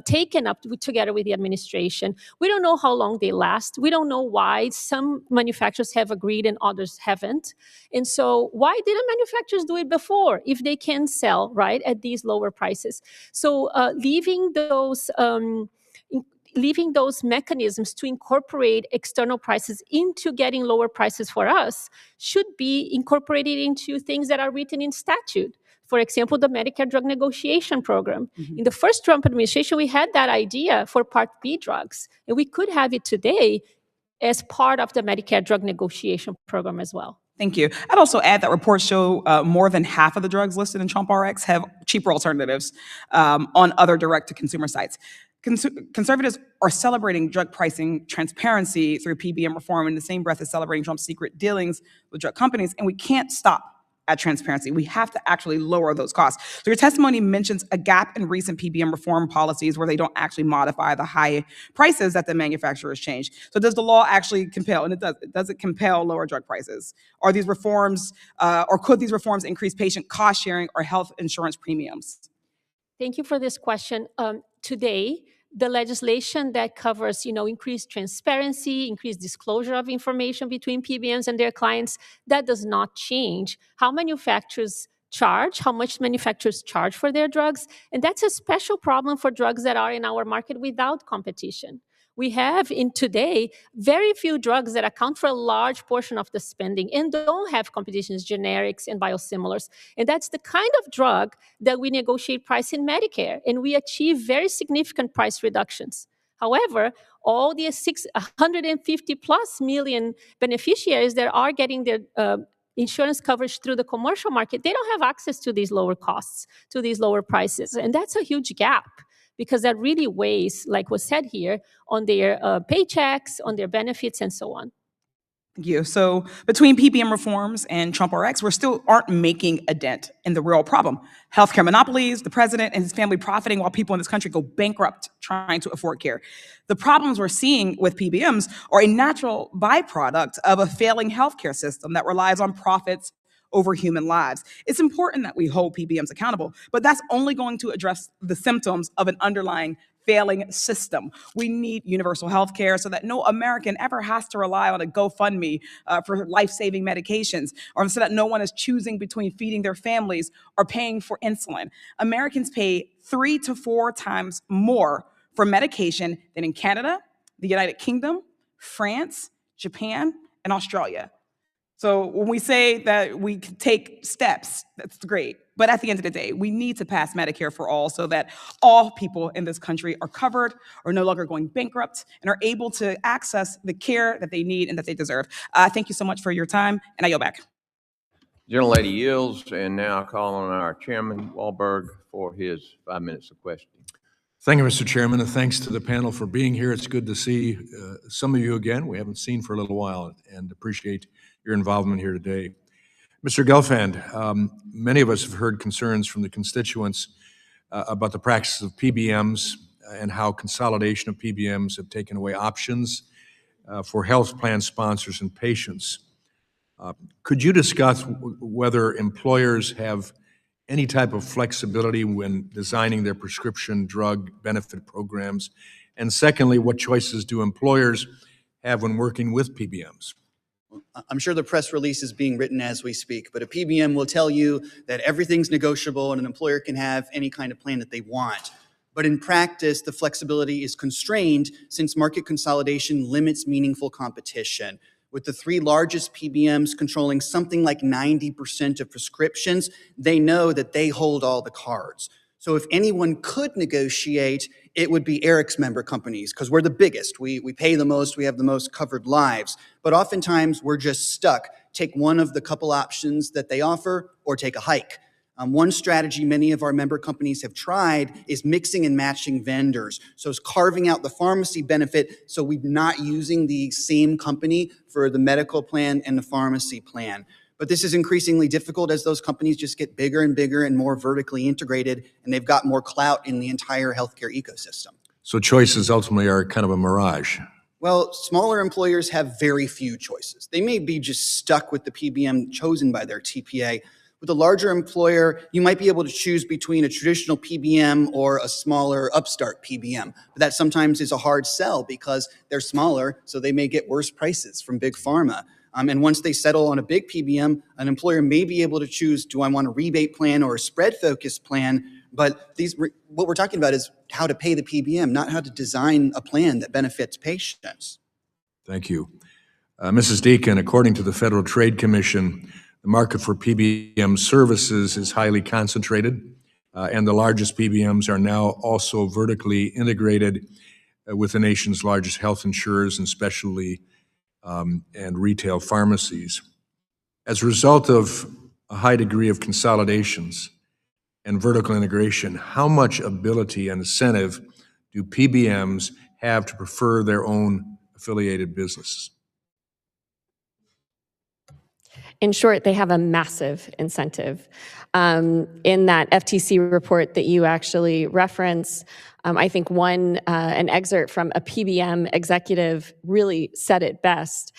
taken up together with the administration. We don't know how long they last. We don't know why some manufacturers have agreed and others haven't. And so why didn't manufacturers do it before if they can sell, right, at these lower prices? So leaving those mechanisms to incorporate external prices into getting lower prices for us should be incorporated into things that are written in statute. For example, the Medicare drug negotiation program. Mm-hmm. In the first Trump administration, we had that idea for Part B drugs, and we could have it today as part of the Medicare drug negotiation program as well. Thank you. I'd also add that reports show more than half of the drugs listed in Trump RX have cheaper alternatives on other direct-to-consumer sites. Conservatives are celebrating drug pricing transparency through PBM reform in the same breath as celebrating Trump's secret dealings with drug companies, and we can't stop at transparency. We have to actually lower those costs. So your testimony mentions a gap in recent PBM reform policies where they don't actually modify the high prices that the manufacturers change. So does the law actually compel, and does it compel lower drug prices? Are these reforms, or could these reforms increase patient cost sharing or health insurance premiums? Thank you for this question. Today, the legislation that covers, increased transparency, increased disclosure of information between PBMs and their clients, that does not change how manufacturers charge, how much manufacturers charge for their drugs. And that's a special problem for drugs that are in our market without competition. We have today very few drugs that account for a large portion of the spending and don't have competitions, generics and biosimilars. And that's the kind of drug that we negotiate price in Medicare, and we achieve very significant price reductions. However, all the 150 plus million beneficiaries that are getting their insurance coverage through the commercial market, they don't have access to these lower costs, to these lower prices. And that's a huge gap, because that really weighs, like was said here, on their paychecks, on their benefits, and so on. Thank you. So between PBM reforms and Trump RX, we still aren't making a dent in the real problem. Healthcare monopolies, the president and his family profiting while people in this country go bankrupt trying to afford care. The problems we're seeing with PBMs are a natural byproduct of a failing healthcare system that relies on profits over human lives. It's important that we hold PBMs accountable, but that's only going to address the symptoms of an underlying failing system. We need universal health care so that no American ever has to rely on a GoFundMe for life-saving medications, or so that no one is choosing between feeding their families or paying for insulin. Americans pay 3 to 4 times more for medication than in Canada, the United Kingdom, France, Japan, and Australia. So when we say that we can take steps, that's great. But at the end of the day, we need to pass Medicare for all so that all people in this country are covered, or no longer going bankrupt, and are able to access the care that they need and that they deserve. Thank you so much for your time, and I yield back. Gentlelady yields, and now I call on our Chairman Wahlberg for his 5 minutes of questioning. Thank you, Mr. Chairman, and thanks to the panel for being here. It's good to see some of you again. We haven't seen for a little while, and appreciate your involvement here today. Mr. Gelfand, many of us have heard concerns from the constituents about the practice of PBMs and how consolidation of PBMs have taken away options for health plan sponsors and patients. Could you discuss whether employers have any type of flexibility when designing their prescription drug benefit programs? And secondly, what choices do employers have when working with PBMs? I'm sure the press release is being written as we speak, but a PBM will tell you that everything's negotiable and an employer can have any kind of plan that they want. But in practice, the flexibility is constrained since market consolidation limits meaningful competition. With the 3 largest PBMs controlling something like 90% of prescriptions, they know that they hold all the cards. So if anyone could negotiate, it would be Eric's member companies, because we're the biggest. We pay the most, we have the most covered lives. But oftentimes, we're just stuck. Take one of the couple options that they offer, or take a hike. One strategy many of our member companies have tried is mixing and matching vendors. So it's carving out the pharmacy benefit so we're not using the same company for the medical plan and the pharmacy plan. But this is increasingly difficult as those companies just get bigger and bigger and more vertically integrated, and they've got more clout in the entire healthcare ecosystem. So choices ultimately are kind of a mirage. Well, smaller employers have very few choices. They may be just stuck with the PBM chosen by their TPA. With a larger employer, you might be able to choose between a traditional PBM or a smaller upstart PBM. But that sometimes is a hard sell because they're smaller, so they may get worse prices from big pharma. And once they settle on a big PBM, an employer may be able to choose, do I want a rebate plan or a spread-focused plan? But what we're talking about is how to pay the PBM, not how to design a plan that benefits patients. Thank you. Mrs. Deacon, according to the Federal Trade Commission, the market for PBM services is highly concentrated, and the largest PBMs are now also vertically integrated with the nation's largest health insurers and specialty and retail pharmacies. As a result of a high degree of consolidations and vertical integration, how much ability and incentive do PBMs have to prefer their own affiliated businesses? In short, they have a massive incentive. In that FTC report that you actually reference, I think an excerpt from a PBM executive really said it best.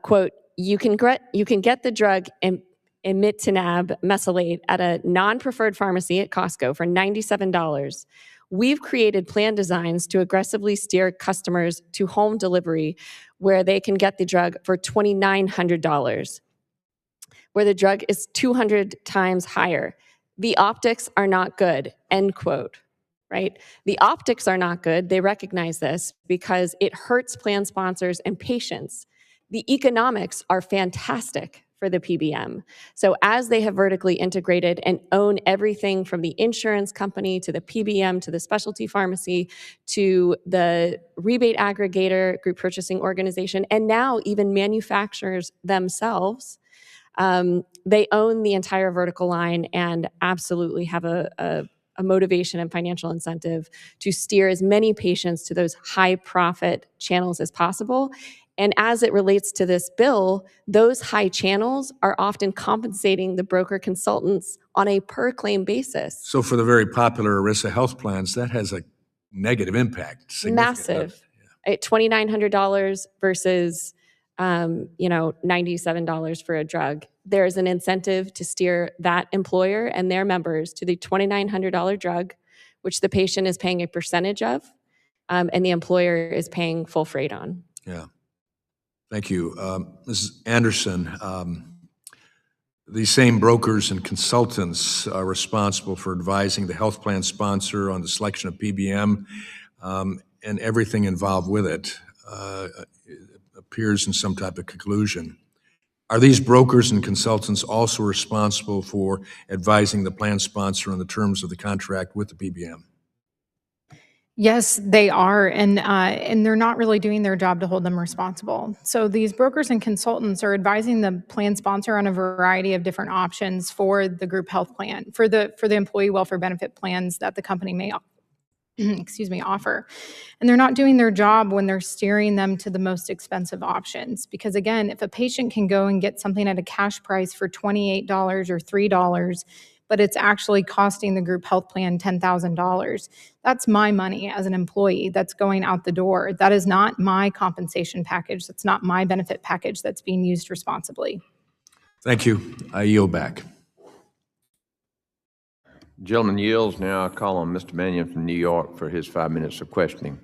Quote, you can get the drug imitinab mesylate at a non-preferred pharmacy at Costco for $97. We've created plan designs to aggressively steer customers to home delivery where they can get the drug for $2,900. Where the drug is 200 times higher. The optics are not good, end quote, right? The optics are not good. They recognize this because it hurts plan sponsors and patients. The economics are fantastic for the PBM. So as they have vertically integrated and own everything from the insurance company to the PBM to the specialty pharmacy to the rebate aggregator, group purchasing organization, and now even manufacturers themselves, they own the entire vertical line and absolutely have a motivation and financial incentive to steer as many patients to those high profit channels as possible. And as it relates to this bill, those high channels are often compensating the broker consultants on a per claim basis. So for the very popular ERISA health plans, that has a negative impact. Massive. Yeah. At $2,900 versus $97 for a drug. There's an incentive to steer that employer and their members to the $2,900 drug, which the patient is paying a percentage of, and the employer is paying full freight on. Yeah. Thank you. Mrs. Anderson, these same brokers and consultants are responsible for advising the health plan sponsor on the selection of PBM and everything involved with it. Appears in some type of conclusion. Are these brokers and consultants also responsible for advising the plan sponsor on the terms of the contract with the PBM? Yes, they are, and they're not really doing their job to hold them responsible. So these brokers and consultants are advising the plan sponsor on a variety of different options for the group health plan, for the employee welfare benefit plans that the company may offer. And they're not doing their job when they're steering them to the most expensive options. Because again, if a patient can go and get something at a cash price for $28 or $3, but it's actually costing the group health plan $10,000, that's my money as an employee that's going out the door. That is not my compensation package. That's not my benefit package that's being used responsibly. Thank you. I yield back. Gentleman yields. Now I call on Mr. Mannion from New York for his 5 minutes of questioning.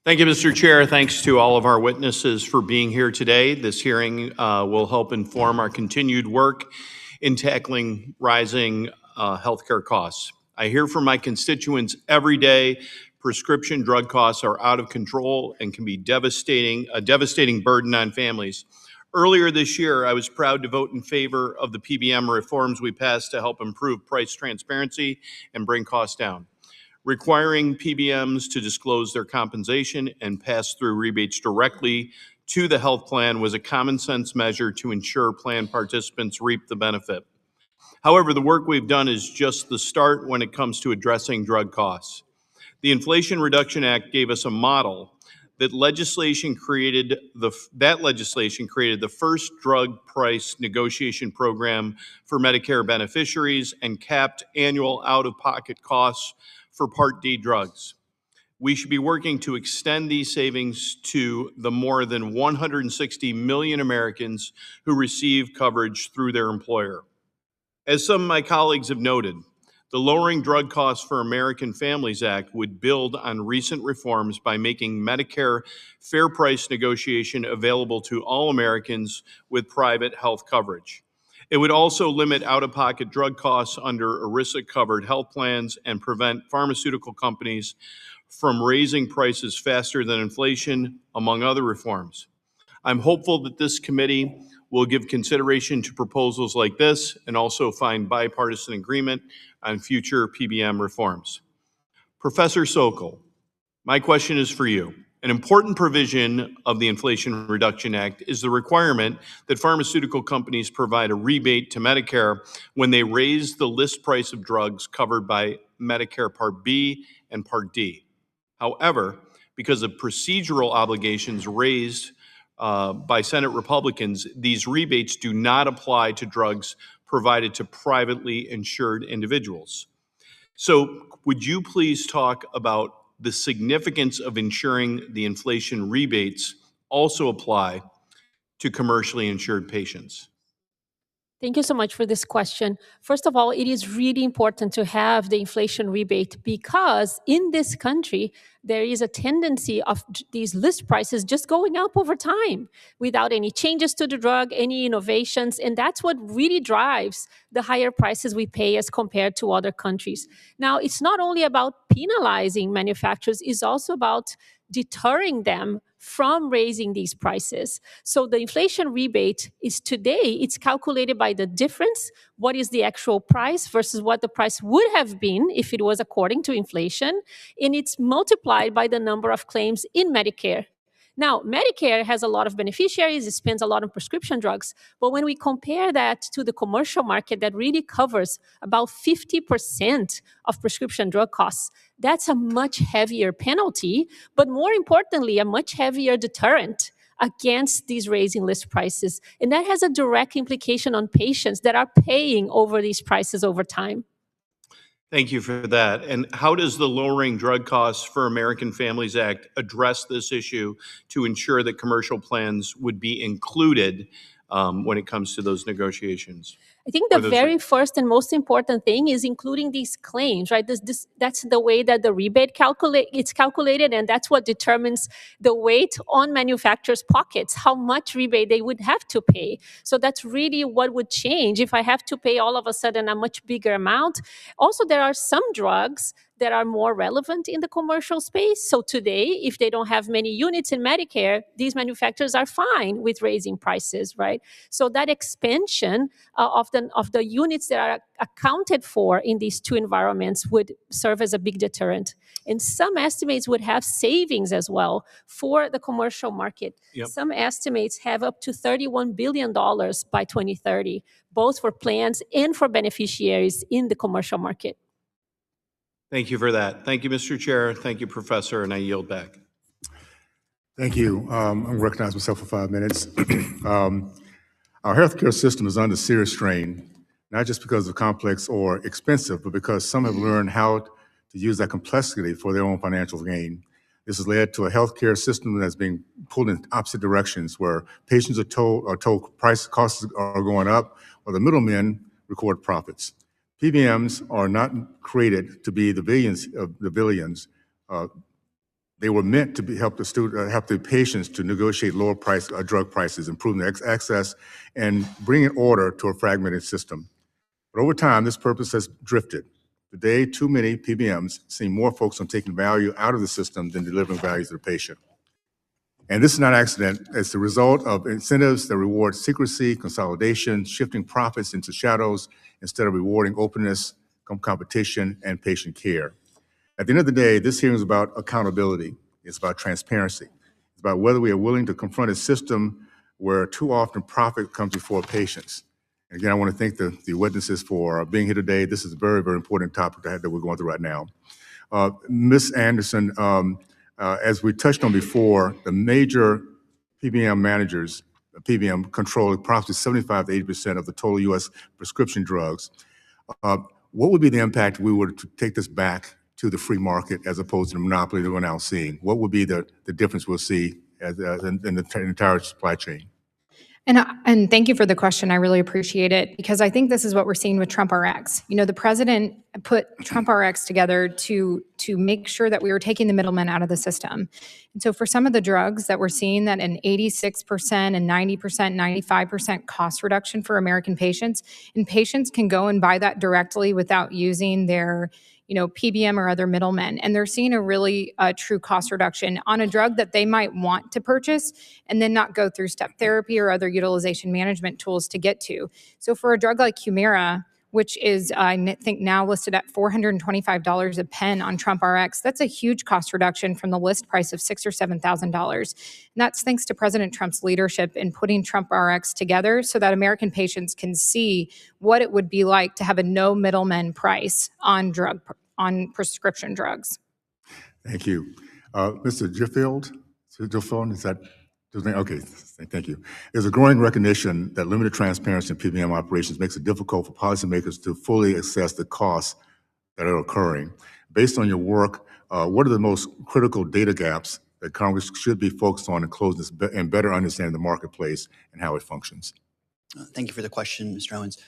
Thank you, Mr. Chair. Thanks to all of our witnesses for being here today. This hearing will help inform our continued work in tackling rising healthcare costs. I hear from my constituents every day prescription drug costs are out of control and can be a devastating burden on families. Earlier this year, I was proud to vote in favor of the PBM reforms we passed to help improve price transparency and bring costs down. Requiring PBMs to disclose their compensation and pass through rebates directly to the health plan was a common sense measure to ensure plan participants reap the benefit. However, the work we've done is just the start when it comes to addressing drug costs. The Inflation Reduction Act gave us a model. That legislation created the first drug price negotiation program for Medicare beneficiaries and capped annual out-of-pocket costs for Part D drugs. We should be working to extend these savings to the more than 160 million Americans who receive coverage through their employer. As some of my colleagues have noted, the Lowering Drug Costs for American Families Act would build on recent reforms by making Medicare fair price negotiation available to all Americans with private health coverage. It would also limit out-of-pocket drug costs under ERISA-covered health plans and prevent pharmaceutical companies from raising prices faster than inflation, among other reforms. I'm hopeful that this committee will give consideration to proposals like this and also find bipartisan agreement on future PBM reforms. Professor Sokol, my question is for you. An important provision of the Inflation Reduction Act is the requirement that pharmaceutical companies provide a rebate to Medicare when they raise the list price of drugs covered by Medicare Part B and Part D. However, because of procedural obligations raised by Senate Republicans, these rebates do not apply to drugs provided to privately insured individuals. So would you please talk about the significance of ensuring the inflation rebates also apply to commercially insured patients? Thank you so much for this question. First of all, it is really important to have the inflation rebate because in this country, there is a tendency of these list prices just going up over time without any changes to the drug, any innovations, and that's what really drives the higher prices we pay as compared to other countries. Now, it's not only about penalizing manufacturers, it's also about deterring them from raising these prices. So the inflation rebate is today, it's calculated by the difference, what is the actual price versus what the price would have been if it was according to inflation, and it's multiplied by the number of claims in Medicare. Now, Medicare has a lot of beneficiaries, it spends a lot on prescription drugs, but when we compare that to the commercial market that really covers about 50% of prescription drug costs, that's a much heavier penalty, but more importantly, a much heavier deterrent against these raising list prices. And that has a direct implication on patients that are paying over these prices over time. Thank you for that. And how does the Lowering Drug Costs for American Families Act address this issue to ensure that commercial plans would be included when it comes to those negotiations? I think the very first and most important thing is including these claims, right? That's the way that the rebate it's calculated, and that's what determines the weight on manufacturers' pockets, how much rebate they would have to pay. So that's really what would change if I have to pay all of a sudden a much bigger amount. Also, there are some drugs that are more relevant in the commercial space. So today, if they don't have many units in Medicare, these manufacturers are fine with raising prices, right? So that expansion of the units that are accounted for in these two environments would serve as a big deterrent. And some estimates would have savings as well for the commercial market. Yep. Some estimates have up to $31 billion by 2030, both for plans and for beneficiaries in the commercial market. Thank you for that. Thank you, Mr. Chair. Thank you, Professor, and I yield back. Thank you. I'm going to recognize myself for 5 minutes. Our healthcare system is under serious strain, not just because of complex or expensive, but because some have learned how to use that complexity for their own financial gain. This has led to a healthcare system that's being pulled in opposite directions, where patients are told costs are going up, while the middlemen record profits. PBMs are not created to be the villains. They were meant to help the patients to negotiate lower price drug prices, improving access, and bringing order to a fragmented system. But over time, this purpose has drifted. Today, too many PBMs seem more focused on taking value out of the system than delivering value to the patient. And this is not an accident. It's the result of incentives that reward secrecy, consolidation, shifting profits into shadows instead of rewarding openness, competition, and patient care. At the end of the day, this hearing is about accountability. It's about transparency. It's about whether we are willing to confront a system where too often profit comes before patients. And again, I want to thank the witnesses for being here today. This is a very, very important topic that we're going through right now. Ms. Anderson, as we touched on before, the major PBM managers, PBM control approximately 75 to 80% of the total U.S. prescription drugs. What would be the impact if we were to take this back to the free market as opposed to the monopoly that we're now seeing? What would be the difference we'll see in the entire supply chain? And thank you for the question. I really appreciate it, because I think this is what we're seeing with Trump RX. You know, the president put Trump RX together to make sure that we were taking the middlemen out of the system. And so for some of the drugs that we're seeing that an 86% and 90%, 95% cost reduction for American patients, and patients can go and buy that directly without using their PBM or other middlemen. And they're seeing a really true cost reduction on a drug that they might want to purchase and then not go through step therapy or other utilization management tools to get to. So for a drug like Humira, which is, I think, now listed at $425 a pen on Trump RX, that's a huge cost reduction from the list price of $6,000 or $7,000. And that's thanks to President Trump's leadership in putting Trump RX together so that American patients can see what it would be like to have a no middleman price on prescription drugs. Thank you. Mr. Gelfand, is that his name? Okay, thank you. There's a growing recognition that limited transparency in PBM operations makes it difficult for policymakers to fully assess the costs that are occurring. Based on your work, what are the most critical data gaps that Congress should be focused on in closing this and better understanding the marketplace and how it functions? Thank you for the question, Mr. Owens.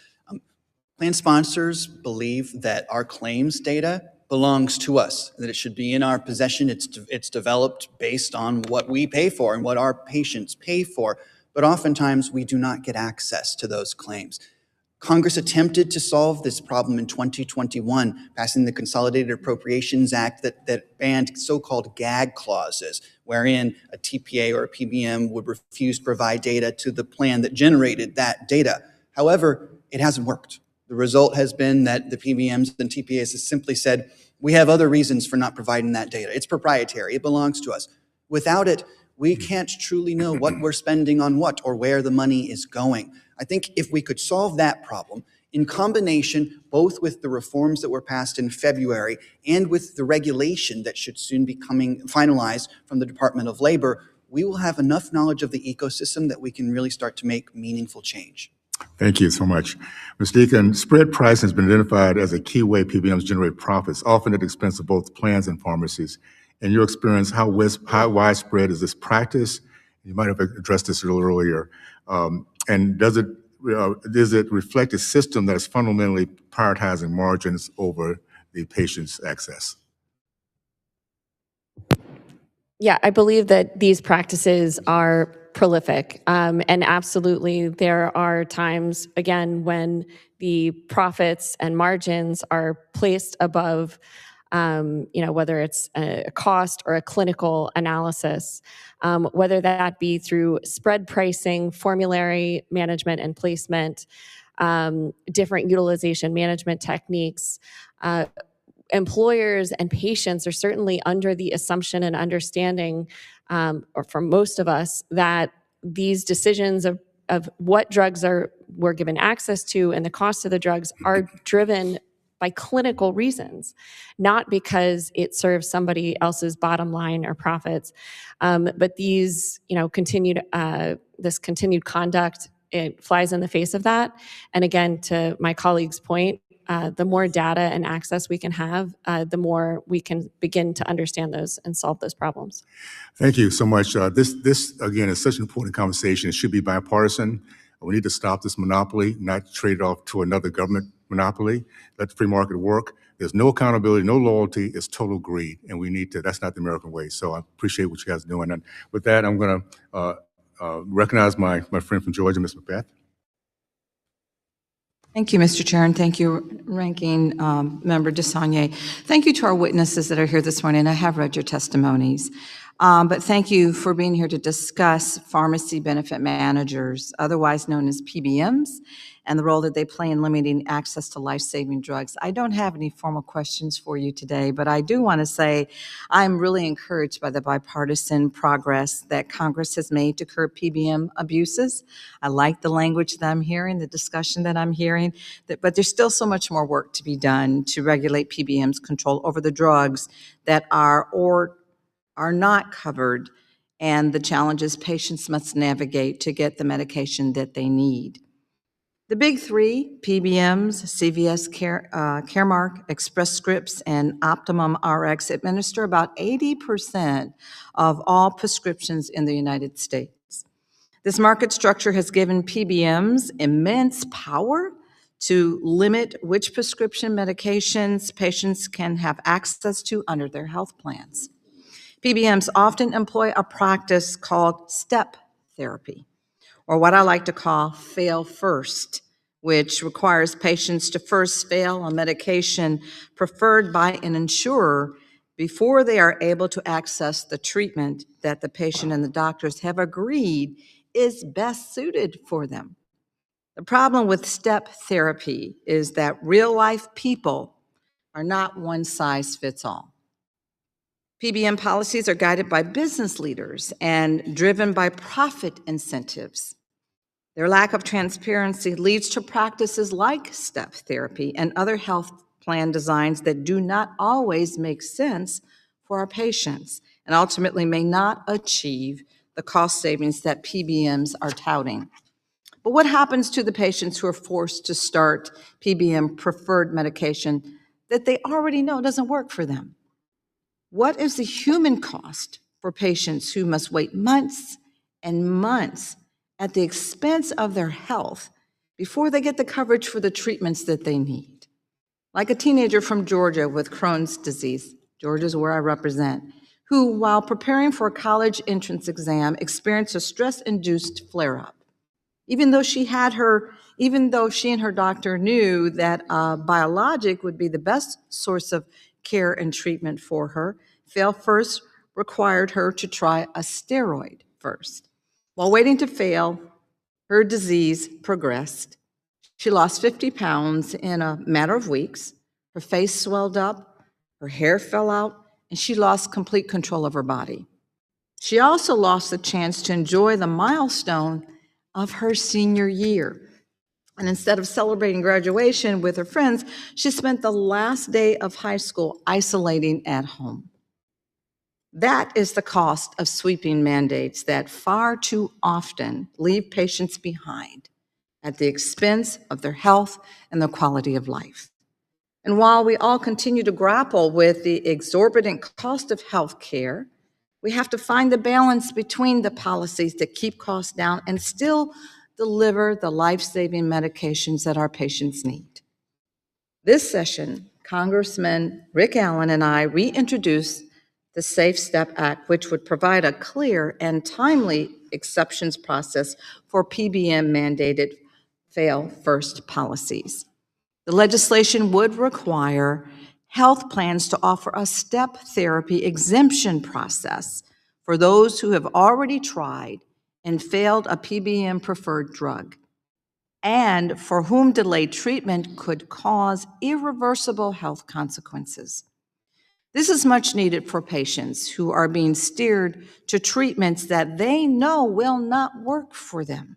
Plan sponsors believe that our claims data belongs to us, that it should be in our possession. It's developed based on what we pay for and what our patients pay for, but oftentimes we do not get access to those claims. Congress attempted to solve this problem in 2021, passing the Consolidated Appropriations Act that banned so-called gag clauses, wherein a TPA or a PBM would refuse to provide data to the plan that generated that data. However, it hasn't worked. The result has been that the PBMs and TPAs have simply said, we have other reasons for not providing that data. It's proprietary. It belongs to us. Without it, we can't truly know what we're spending on what or where the money is going. I think if we could solve that problem in combination both with the reforms that were passed in February and with the regulation that should soon be coming finalized from the Department of Labor, we will have enough knowledge of the ecosystem that we can really start to make meaningful change. Thank you so much. Ms. Deacon, spread pricing has been identified as a key way PBMs generate profits, often at the expense of both plans and pharmacies. In your experience, how widespread is this practice? You might have addressed this a little earlier. And does it reflect a system that is fundamentally prioritizing margins over the patient's access? Yeah, I believe that these practices are prolific. And absolutely, there are times, again, when the profits and margins are placed above, whether it's a cost or a clinical analysis, whether that be through spread pricing, formulary management and placement, different utilization management techniques. Employers and patients are certainly under the assumption and understanding, or for most of us, that these decisions of what drugs we're given access to and the cost of the drugs are driven by clinical reasons, not because it serves somebody else's bottom line or profits. But these, this continued conduct, it flies in the face of that. And again, to my colleague's point, the more data and access we can have, the more we can begin to understand those and solve those problems. Thank you so much. This again is such an important conversation. It should be bipartisan. We need to stop this monopoly, not trade it off to another government monopoly. Let the free market work. There's no accountability, no loyalty. It's total greed, and we need to. That's not the American way. So I appreciate what you guys are doing. And with that, I'm going to recognize my friend from Georgia, Ms. Macbeth. Thank you, Mr. Chair, and thank you, Ranking Member DeSaulnier. Thank you to our witnesses that are here this morning. I have read your testimonies, but thank you for being here to discuss pharmacy benefit managers, otherwise known as PBMs, and the role that they play in limiting access to life-saving drugs. I don't have any formal questions for you today, but I do want to say I'm really encouraged by the bipartisan progress that Congress has made to curb PBM abuses. I like the language that I'm hearing, the discussion that I'm hearing, but there's still so much more work to be done to regulate PBM's control over the drugs that are or are not covered and the challenges patients must navigate to get the medication that they need. The big three, PBMs, CVS Caremark, Express Scripts, and Optimum RX, administer about 80% of all prescriptions in the United States. This market structure has given PBMs immense power to limit which prescription medications patients can have access to under their health plans. PBMs often employ a practice called step therapy, or what I like to call fail first, which requires patients to first fail a medication preferred by an insurer before they are able to access the treatment that the patient and the doctors have agreed is best suited for them. The problem with step therapy is that real-life people are not one size fits all. PBM policies are guided by business leaders and driven by profit incentives. Their lack of transparency leads to practices like step therapy and other health plan designs that do not always make sense for our patients and ultimately may not achieve the cost savings that PBMs are touting. But what happens to the patients who are forced to start PBM preferred medication that they already know doesn't work for them? What is the human cost for patients who must wait months and months at the expense of their health before they get the coverage for the treatments that they need? Like a teenager from Georgia with Crohn's disease, Georgia's where I represent, who, while preparing for a college entrance exam, experienced a stress-induced flare-up. Even though she and her doctor knew that a biologic would be the best source of care and treatment for her, fail first required her to try a steroid first. While waiting to fail, her disease progressed. She lost 50 pounds in a matter of weeks. Her face swelled up, her hair fell out, and she lost complete control of her body. She also lost the chance to enjoy the milestone of her senior year. And instead of celebrating graduation with her friends, she spent the last day of high school isolating at home. That is the cost of sweeping mandates that far too often leave patients behind at the expense of their health and their quality of life. And while we all continue to grapple with the exorbitant cost of health care, we have to find the balance between the policies that keep costs down and still deliver the life-saving medications that our patients need. This session, Congressman Rick Allen and I reintroduced the Safe Step Act, which would provide a clear and timely exceptions process for PBM-mandated fail-first policies. The legislation would require health plans to offer a step therapy exemption process for those who have already tried and failed a PBM-preferred drug, and for whom delayed treatment could cause irreversible health consequences. This is much needed for patients who are being steered to treatments that they know will not work for them.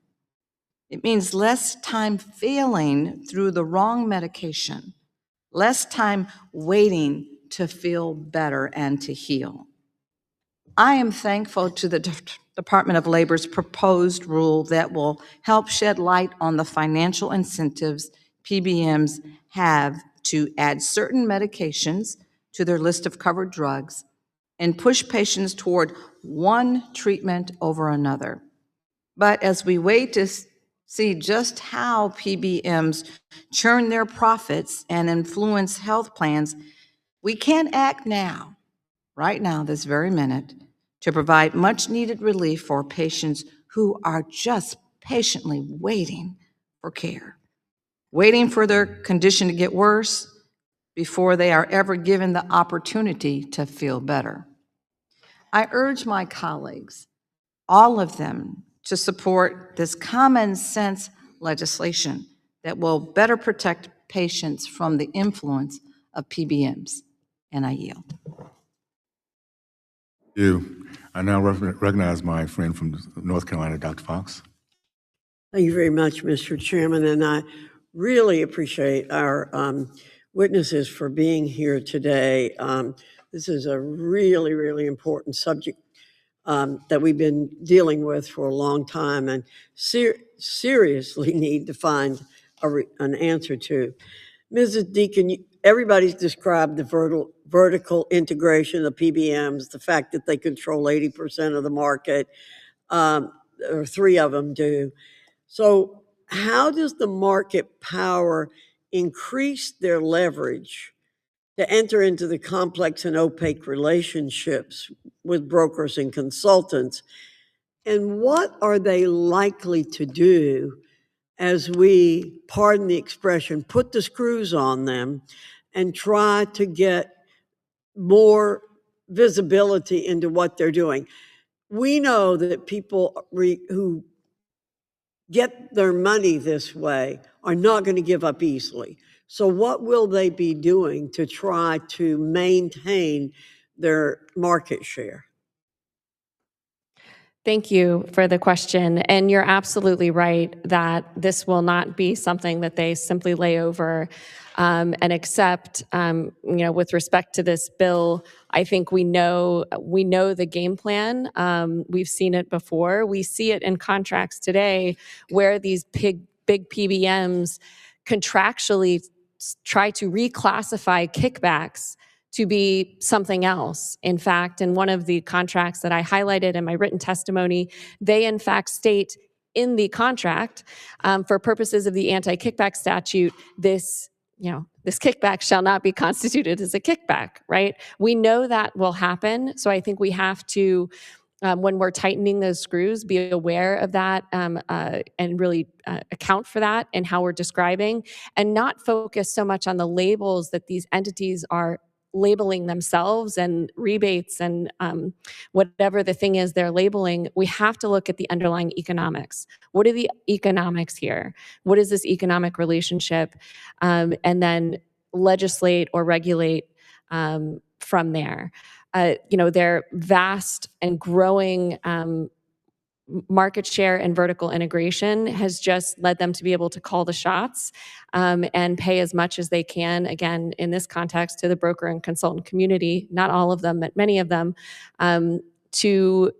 It means less time failing through the wrong medication, less time waiting to feel better and to heal. I am thankful to the Department of Labor's proposed rule that will help shed light on the financial incentives PBMs have to add certain medications to their list of covered drugs and push patients toward one treatment over another. But as we wait to see just how PBMs churn their profits and influence health plans, we can act now, right now, this very minute, to provide much-needed relief for patients who are just patiently waiting for care, waiting for their condition to get worse before they are ever given the opportunity to feel better. I urge my colleagues, all of them, to support this common sense legislation that will better protect patients from the influence of PBMs. And I yield. I now recognize my friend from North Carolina, Dr. Fox. Thank you very much, Mr. Chairman, and I really appreciate our witnesses for being here today. This is a really, really important subject that we've been dealing with for a long time and seriously need to find an answer to. Mrs. Deacon, everybody's described the vertical integration of PBMs, the fact that they control 80% of the market, or three of them do. So how does the market power increase their leverage to enter into the complex and opaque relationships with brokers and consultants? And what are they likely to do as we, pardon the expression, put the screws on them and try to get more visibility into what they're doing? We know that people who get their money this way are not going to give up easily. So what will they be doing to try to maintain their market share? Thank you for the question. And you're absolutely right that this will not be something that they simply lay over and accept. With respect to this bill, I think we know the game plan. We've seen it before. We see it in contracts today where these big PBMs contractually try to reclassify kickbacks to be something else. In fact, in one of the contracts that I highlighted in my written testimony, they in fact state in the contract, for purposes of the anti-kickback statute, this kickback shall not be constituted as a kickback, right? We know that will happen, so I think we have to, when we're tightening those screws, be aware of that and really account for that in how we're describing, and not focus so much on the labels that these entities are labeling themselves and rebates and whatever the thing is they're labeling. We have to look at the underlying economics. What are the economics here? What is this economic relationship? And then legislate or regulate from there. Their vast and growing market share and vertical integration has just led them to be able to call the shots and pay as much as they can, again, in this context, to the broker and consultant community, not all of them, but many of them, to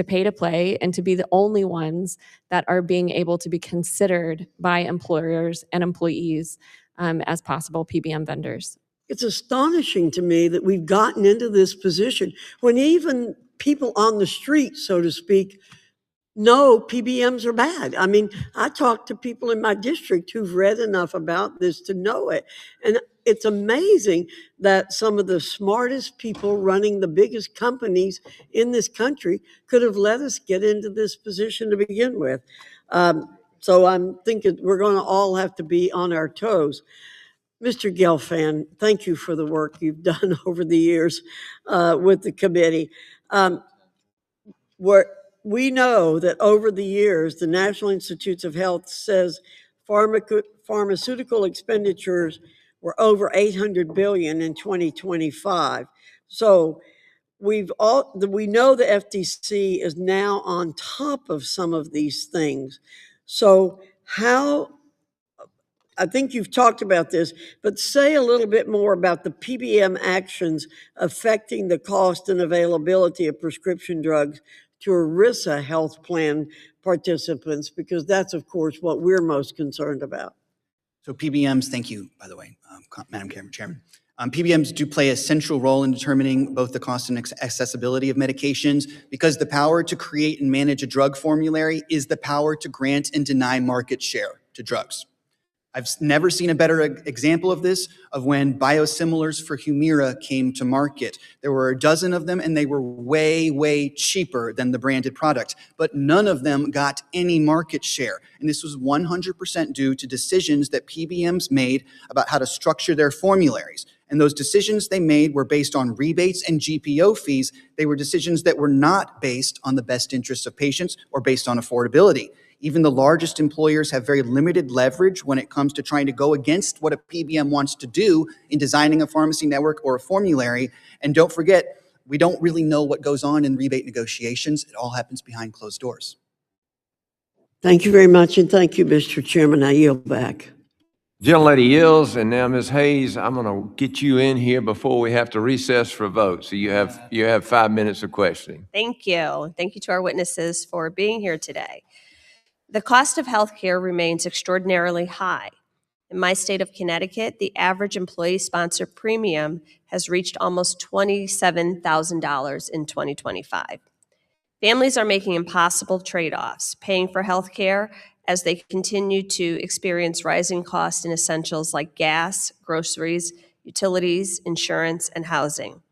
pay to play and to be the only ones that are being able to be considered by employers and employees as possible PBM vendors. It's astonishing to me that we've gotten into this position when even people on the street, so to speak, know PBMs are bad. I mean, I talk to people in my district who've read enough about this to know it. And it's amazing that some of the smartest people running the biggest companies in this country could have let us get into this position to begin with. So I'm thinking we're going to all have to be on our toes. Mr. Gelfand, thank you for the work you've done over the years with the committee. We know that over the years, the National Institutes of Health says pharmaceutical expenditures were over $800 billion in 2025. So we know the FTC is now on top of some of these things. So I think you've talked about this, but say a little bit more about the PBM actions affecting the cost and availability of prescription drugs to ERISA health plan participants, because that's, of course, what we're most concerned about. So PBMs, thank you, by the way, Madam Chairman. PBMs do play a central role in determining both the cost and accessibility of medications because the power to create and manage a drug formulary is the power to grant and deny market share to drugs. I've never seen a better example of this of when biosimilars for Humira came to market. There were a dozen of them and they were way, way cheaper than the branded product, but none of them got any market share. And this was 100% due to decisions that PBMs made about how to structure their formularies. And those decisions they made were based on rebates and GPO fees. They were decisions that were not based on the best interests of patients or based on affordability. Even the largest employers have very limited leverage when it comes to trying to go against what a PBM wants to do in designing a pharmacy network or a formulary. And don't forget, we don't really know what goes on in rebate negotiations. It all happens behind closed doors. Thank you very much, and thank you, Mr. Chairman. I yield back. Gentlelady yields, and now Ms. Hayes, I'm going to get you in here before we have to recess for a vote. So you have 5 minutes of questioning. Thank you. Thank you to our witnesses for being here today. The cost of healthcare remains extraordinarily high. In my state of Connecticut, the average employee-sponsored premium has reached almost $27,000 in 2025. Families are making impossible trade-offs, paying for healthcare as they continue to experience rising costs in essentials like gas, groceries, utilities, insurance, and housing.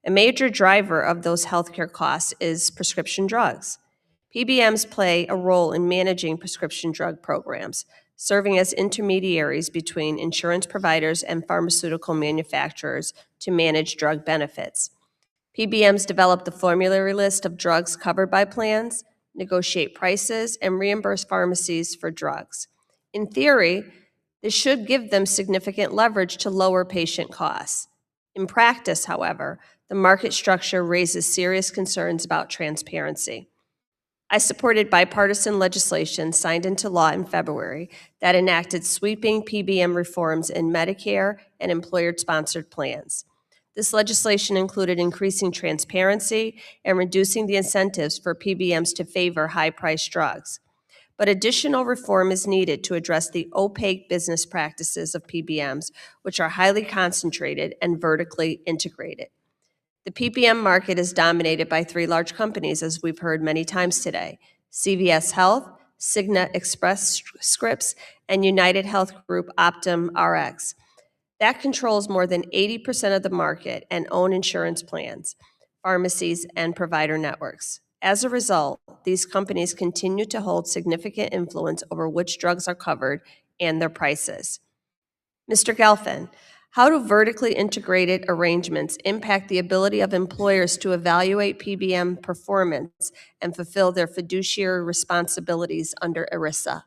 A major driver of those healthcare costs is prescription drugs. PBMs play a role in managing prescription drug programs, serving as intermediaries between insurance providers and pharmaceutical manufacturers to manage drug benefits. PBMs develop the formulary list of drugs covered by plans, negotiate prices, and reimburse pharmacies for drugs. In theory, this should give them significant leverage to lower patient costs. In practice, however, the market structure raises serious concerns about transparency. I supported bipartisan legislation signed into law in February that enacted sweeping PBM reforms in Medicare and employer-sponsored plans. This legislation included increasing transparency and reducing the incentives for PBMs to favor high-priced drugs. But additional reform is needed to address the opaque business practices of PBMs, which are highly concentrated and vertically integrated. The PBM market is dominated by three large companies, as we've heard many times today: CVS Health, Cigna Express Scripts, and United Health Group Optum Rx. That controls more than 80% of the market and own insurance plans, pharmacies, and provider networks. As a result, these companies continue to hold significant influence over which drugs are covered and their prices. Mr. Gelfand, how do vertically integrated arrangements impact the ability of employers to evaluate PBM performance and fulfill their fiduciary responsibilities under ERISA?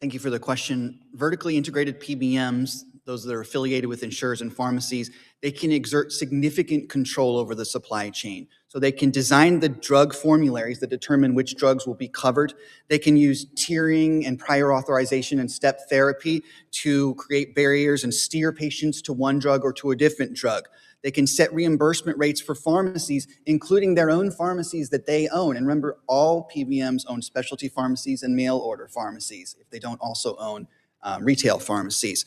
Thank you for the question. Vertically integrated PBMs, those that are affiliated with insurers and pharmacies, they can exert significant control over the supply chain. So they can design the drug formularies that determine which drugs will be covered. They can use tiering and prior authorization and step therapy to create barriers and steer patients to one drug or to a different drug. They can set reimbursement rates for pharmacies, including their own pharmacies that they own. And remember, all PBMs own specialty pharmacies and mail order pharmacies if they don't also own retail pharmacies.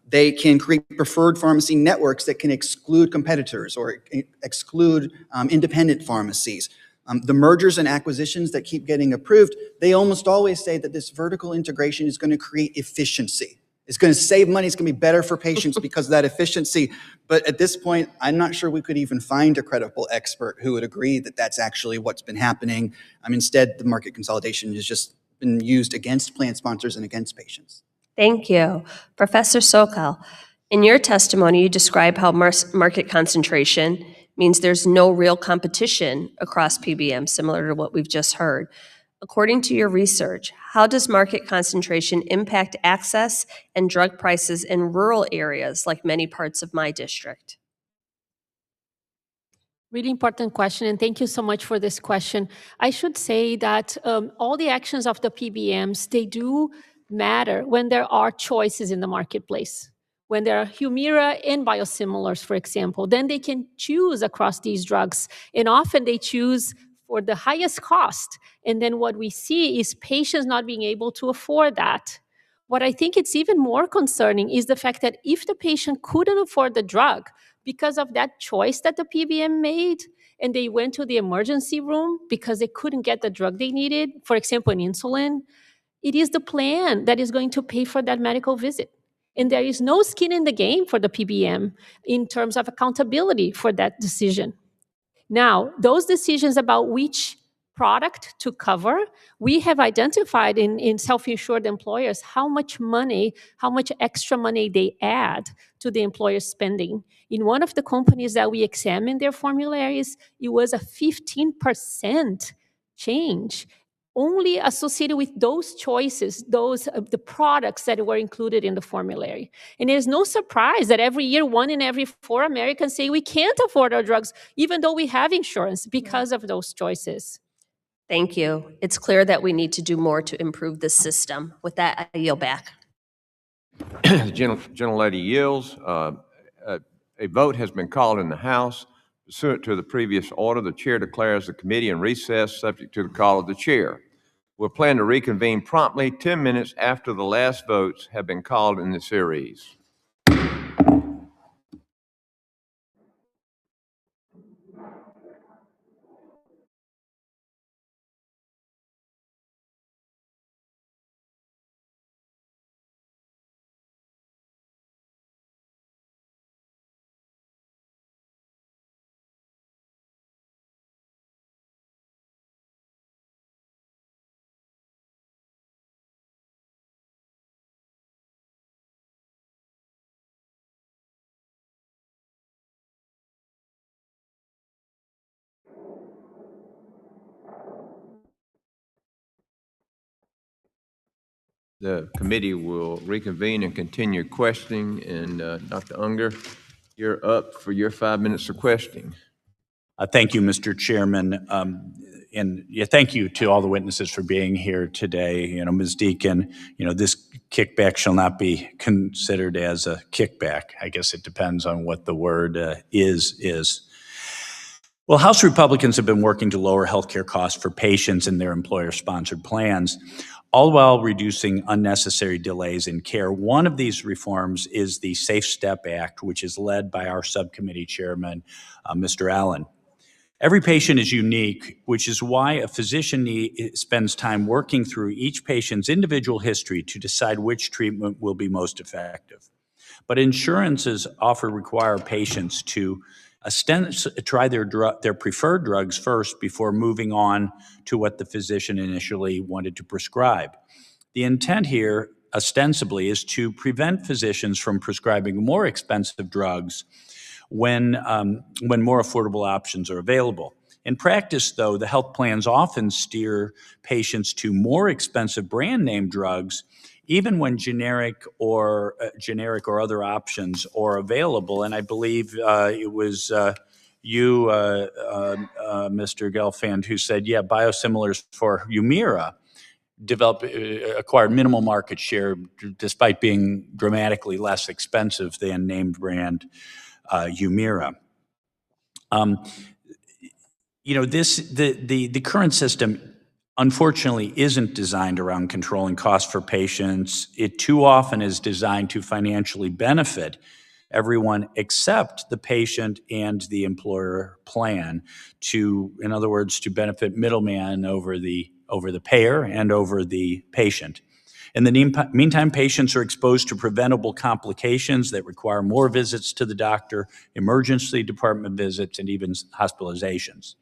They can create preferred pharmacy networks that can exclude competitors or exclude independent pharmacies. The mergers and acquisitions that keep getting approved, they almost always say that this vertical integration is going to create efficiency. It's going to save money. It's going to be better for patients because of that efficiency. But at this point, I'm not sure we could even find a credible expert who would agree that that's actually what's been happening. Instead, the market consolidation has just been used against plan sponsors and against patients. Thank you. Professor Sokal, in your testimony, you describe how market concentration means there's no real competition across PBM, similar to what we've just heard. According to your research, how does market concentration impact access and drug prices in rural areas like many parts of my district? Really important question, and thank you so much for this question. I should say that all the actions of the PBMs, they do matter when there are choices in the marketplace. When there are Humira and biosimilars, for example, then they can choose across these drugs, and often they choose for the highest cost. And then what we see is patients not being able to afford that. what I think it's even more concerning is the fact that if the patient couldn't afford the drug because of that choice that the PBM made, and they went to the emergency room because they couldn't get the drug they needed, for example, an insulin, it is the plan that is going to pay for that medical visit. And there is no skin in the game for the PBM in terms of accountability for that decision. Now, those decisions about which product to cover, we have identified in self-insured employers how much extra money they add to the employer's spending. In one of the companies that we examined their formularies, it was a 15% change only associated with those choices, the products that were included in the formulary. And it is no surprise that every year, 1 in every 4 Americans say we can't afford our drugs, even though we have insurance, because of those choices. Thank you. It's clear that we need to do more to improve the system. With that, I yield back. The gentlelady yields. A vote has been called in the House. Pursuant to the previous order, the chair declares the committee in recess subject to the call of the chair. We'll plan to reconvene promptly 10 minutes after the last votes have been called in the series. The committee will reconvene and continue questioning. And Dr. Unger, you're up for your 5 minutes of questioning. Thank you, Mr. Chairman. And thank you to all the witnesses for being here today. Ms. Deacon, this kickback shall not be considered as a kickback. I guess it depends on what the word is. Well, House Republicans have been working to lower healthcare costs for patients in their employer-sponsored plans, all while reducing unnecessary delays in care. One of these reforms is the Safe Step Act, which is led by our subcommittee chairman, Mr. Allen. Every patient is unique, which is why a physician spends time working through each patient's individual history to decide which treatment will be most effective. But insurances often require patients to try their preferred drugs first before moving on to what the physician initially wanted to prescribe. The intent here, ostensibly, is to prevent physicians from prescribing more expensive drugs when more affordable options are available. In practice, though, the health plans often steer patients to more expensive brand name drugs, even when generic or other options are available. And I believe it was you, Mr. Gelfand, who said, biosimilars for Humira acquired minimal market share despite being dramatically less expensive than named brand Humira. The current system unfortunately isn't designed around controlling costs for patients. It too often is designed to financially benefit everyone except the patient and the employer plan, in other words, to benefit middleman over the payer and over the patient. In the meantime, patients are exposed to preventable complications that require more visits to the doctor, emergency department visits, and even hospitalizations.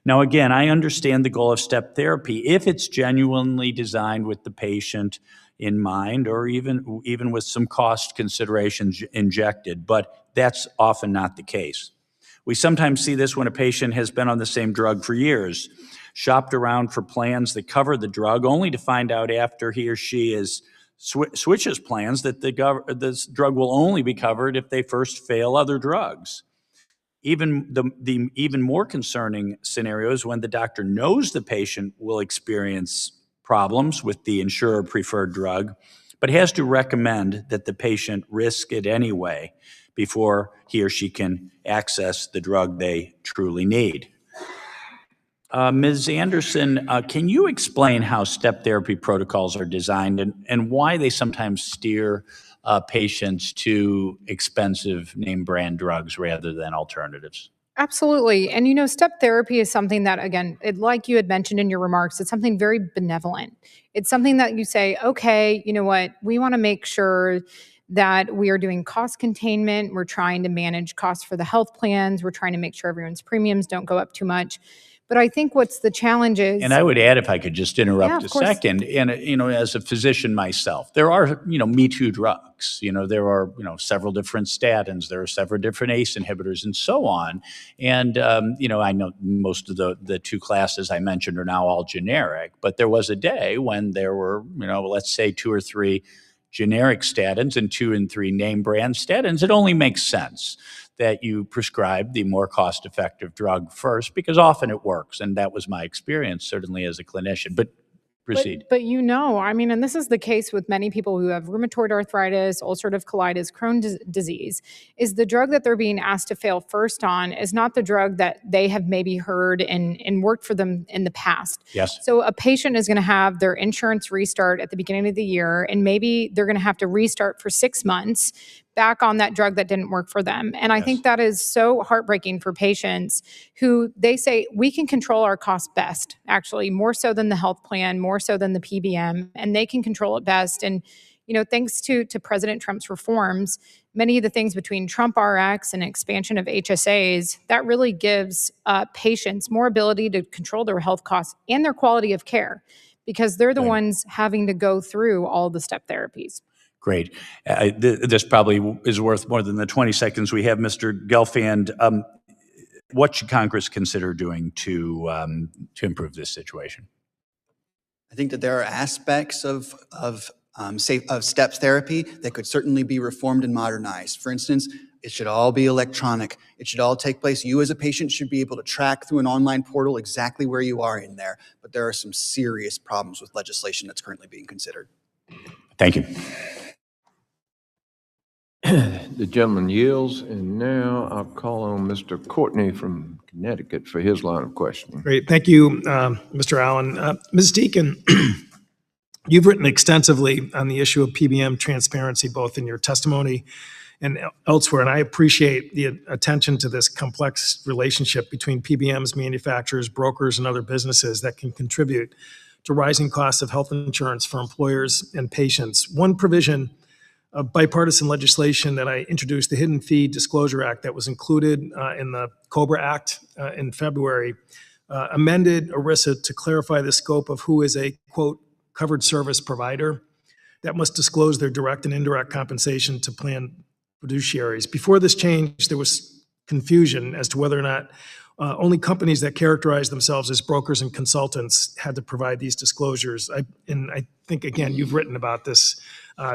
Now, again, I understand the goal of step therapy if it's genuinely designed with the patient in mind, or even with some cost considerations injected, but that's often not the case. We sometimes see this when a patient has been on the same drug for years, shopped around for plans that cover the drug, only to find out after he or she switches plans that this drug will only be covered if they first fail other drugs. Even the even more concerning scenario is when the doctor knows the patient will experience problems with the insurer preferred drug, but has to recommend that the patient risk it anyway before he or she can access the drug they truly need. Ms. Anderson, can you explain how step therapy protocols are designed and why they sometimes steer patients to expensive name brand drugs rather than alternatives? Absolutely. And step therapy is something that, again, like you had mentioned in your remarks, it's something very benevolent. It's something that you say, okay, you know what, we want to make sure that we are doing cost containment. We're trying to manage costs for the health plans. We're trying to make sure everyone's premiums don't go up too much. But I think what's the challenge is. And I would add, if I could just interrupt Yeah, a of course. second, and as a physician myself, there are Me Too drugs. There are several different statins, there are several different ACE inhibitors, and so on. And I know most of the two classes I mentioned are now all generic, but there was a day when there were let's say 2 or 3 generic statins and 2 and 3 name brand statins. It only makes sense that you prescribe the more cost-effective drug first, because often it works, and that was my experience, certainly as a clinician. But proceed. But and this is the case with many people who have rheumatoid arthritis, ulcerative colitis, Crohn's disease, is the drug that they're being asked to fail first on is not the drug that they have maybe heard and worked for them in the past. Yes. So a patient is going to have their insurance restart at the beginning of the year, and maybe they're going to have to restart for 6 months back on that drug that didn't work for them. And I think that is so heartbreaking for patients who they say, we can control our costs best, actually, more so than the health plan, more so than the PBM, and they can control it best. And, thanks to President Trump's reforms, many of the things between Trump RX and expansion of HSAs, that really gives patients more ability to control their health costs and their quality of care, because they're the ones having to go through all the step therapies. Great. This probably is worth more than the 20 seconds we have. Mr. Gelfand, what should Congress consider doing to improve this situation? I think that there are aspects of steps therapy that could certainly be reformed and modernized. For instance, it should all be electronic. It should all take place. You as a patient should be able to track through an online portal exactly where you are in there. But there are some serious problems with legislation that's currently being considered. Thank you. The gentleman yields, and now I'll call on Mr. Courtney from Connecticut for his line of questioning. Great. Thank you, Mr. Allen. Ms. Deacon, you've written extensively on the issue of PBM transparency, both in your testimony and elsewhere, and I appreciate the attention to this complex relationship between PBMs, manufacturers, brokers, and other businesses that can contribute to rising costs of health insurance for employers and patients. One provision of bipartisan legislation that I introduced, the Hidden Fee Disclosure Act, that was included in the COBRA Act in February, amended ERISA to clarify the scope of who is a, quote, covered service provider that must disclose their direct and indirect compensation to plan fiduciaries. Before this change, there was confusion as to whether or not only companies that characterize themselves as brokers and consultants had to provide these disclosures. I think, again, you've written about this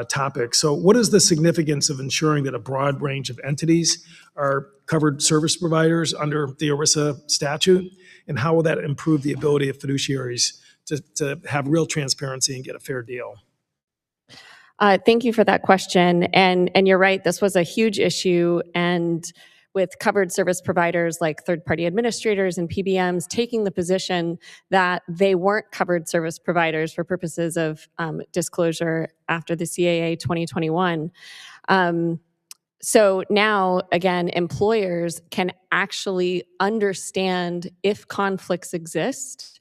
topic. So what is the significance of ensuring that a broad range of entities are covered service providers under the ERISA statute? And how will that improve the ability of fiduciaries to have real transparency and get a fair deal? Thank you for that question. And you're right, this was a huge issue. And with covered service providers like third-party administrators and PBMs taking the position that they weren't covered service providers for purposes of disclosure after the CAA 2021. So now, again, employers can actually understand if conflicts exist,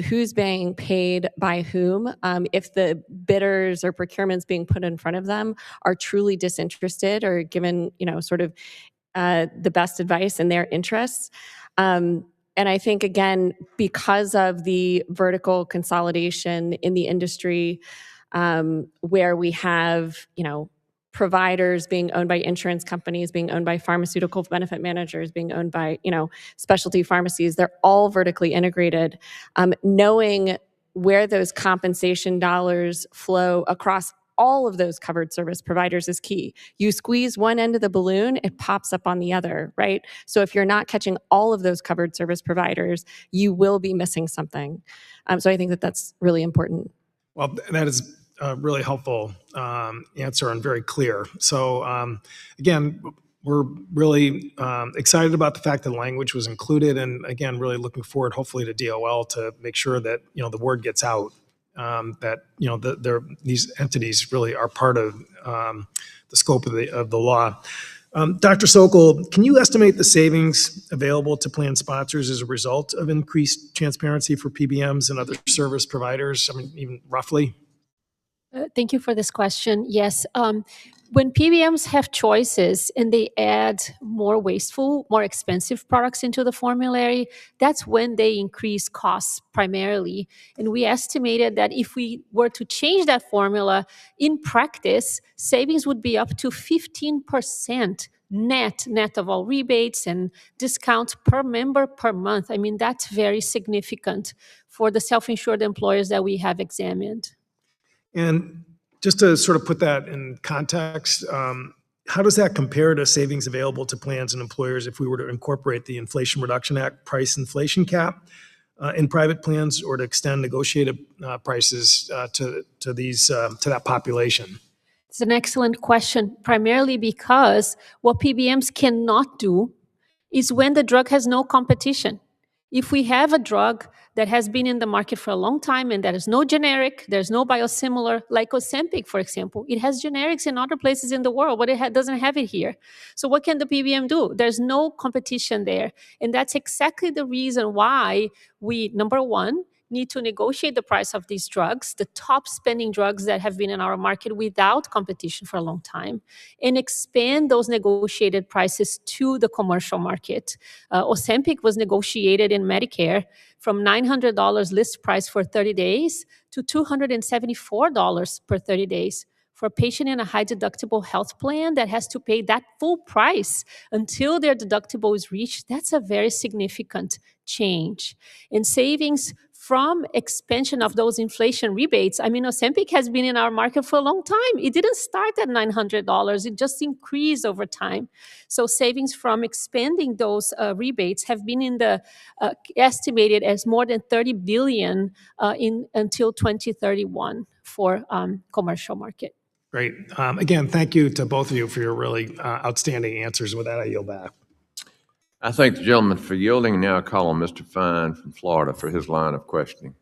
who's being paid by whom, if the bidders or procurements being put in front of them are truly disinterested or given, sort of the best advice in their interests. And I think, again, because of the vertical consolidation in the industry, where we have, providers being owned by insurance companies, being owned by pharmaceutical benefit managers, being owned by, specialty pharmacies, they're all vertically integrated. Knowing where those compensation dollars flow across all of those covered service providers is key. You squeeze one end of the balloon, it pops up on the other, right? So if you're not catching all of those covered service providers, you will be missing something. So I think that that's really important. Well, that is a really helpful answer and very clear. So again, we're really excited about the fact that the language was included, and again, really looking forward, hopefully, to DOL to make sure that the word gets out, that these entities really are part of the scope of the law. Dr. Sokol, can you estimate the savings available to plan sponsors as a result of increased transparency for PBMs and other service providers? I mean, even roughly? Thank you for this question. Yes. When PBMs have choices and they add more wasteful, more expensive products into the formulary, that's when they increase costs primarily. And we estimated that if we were to change that formula, in practice, savings would be up to 15% net of all rebates and discounts per member per month. I mean, that's very significant for the self-insured employers that we have examined. And just to sort of put that in context, how does that compare to savings available to plans and employers if we were to incorporate the Inflation Reduction Act price inflation cap in private plans, or to extend negotiated prices to that population? It's an excellent question, primarily because what PBMs cannot do is when the drug has no competition. If we have a drug that has been in the market for a long time and there is no generic, there's no biosimilar, like Ozempic, for example. It has generics in other places in the world, but it doesn't have it here. So what can the PBM do? There's no competition there. And that's exactly the reason why we, number one, need to negotiate the price of these drugs, the top spending drugs that have been in our market without competition for a long time, and expand those negotiated prices to the commercial market. Ozempic was negotiated in Medicare from $900 list price for 30 days to $274 per 30 days. For a patient in a high deductible health plan that has to pay that full price until their deductible is reached, that's a very significant change. And savings from expansion of those inflation rebates, I mean, Ozempic has been in our market for a long time. It didn't start at $900. It just increased over time. So savings from expanding those rebates have been in the estimated as more than $30 billion until 2031 for commercial market. Great. Again, thank you to both of you for your really outstanding answers. With that, I yield back. I thank the gentleman for yielding. Now I call on Mr. Fine from Florida for his line of questioning.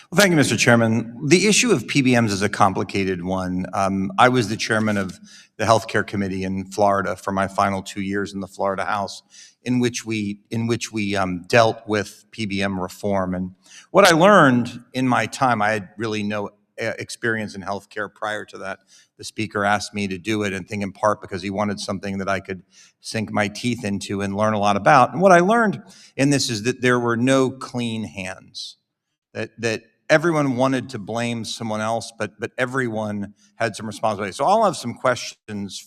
Well, thank you, Mr. Chairman. The issue of PBMs is a complicated one. I was the chairman of the Healthcare Committee in Florida for my final 2 years in the Florida House, in which we dealt with PBM reform. And what I learned in my time, I had really no experience in healthcare prior to that. The speaker asked me to do it, and I think in part because he wanted something that I could sink my teeth into and learn a lot about. And what I learned in this is that there were no clean hands, that everyone wanted to blame someone else, but everyone had some responsibility. So I'll have some questions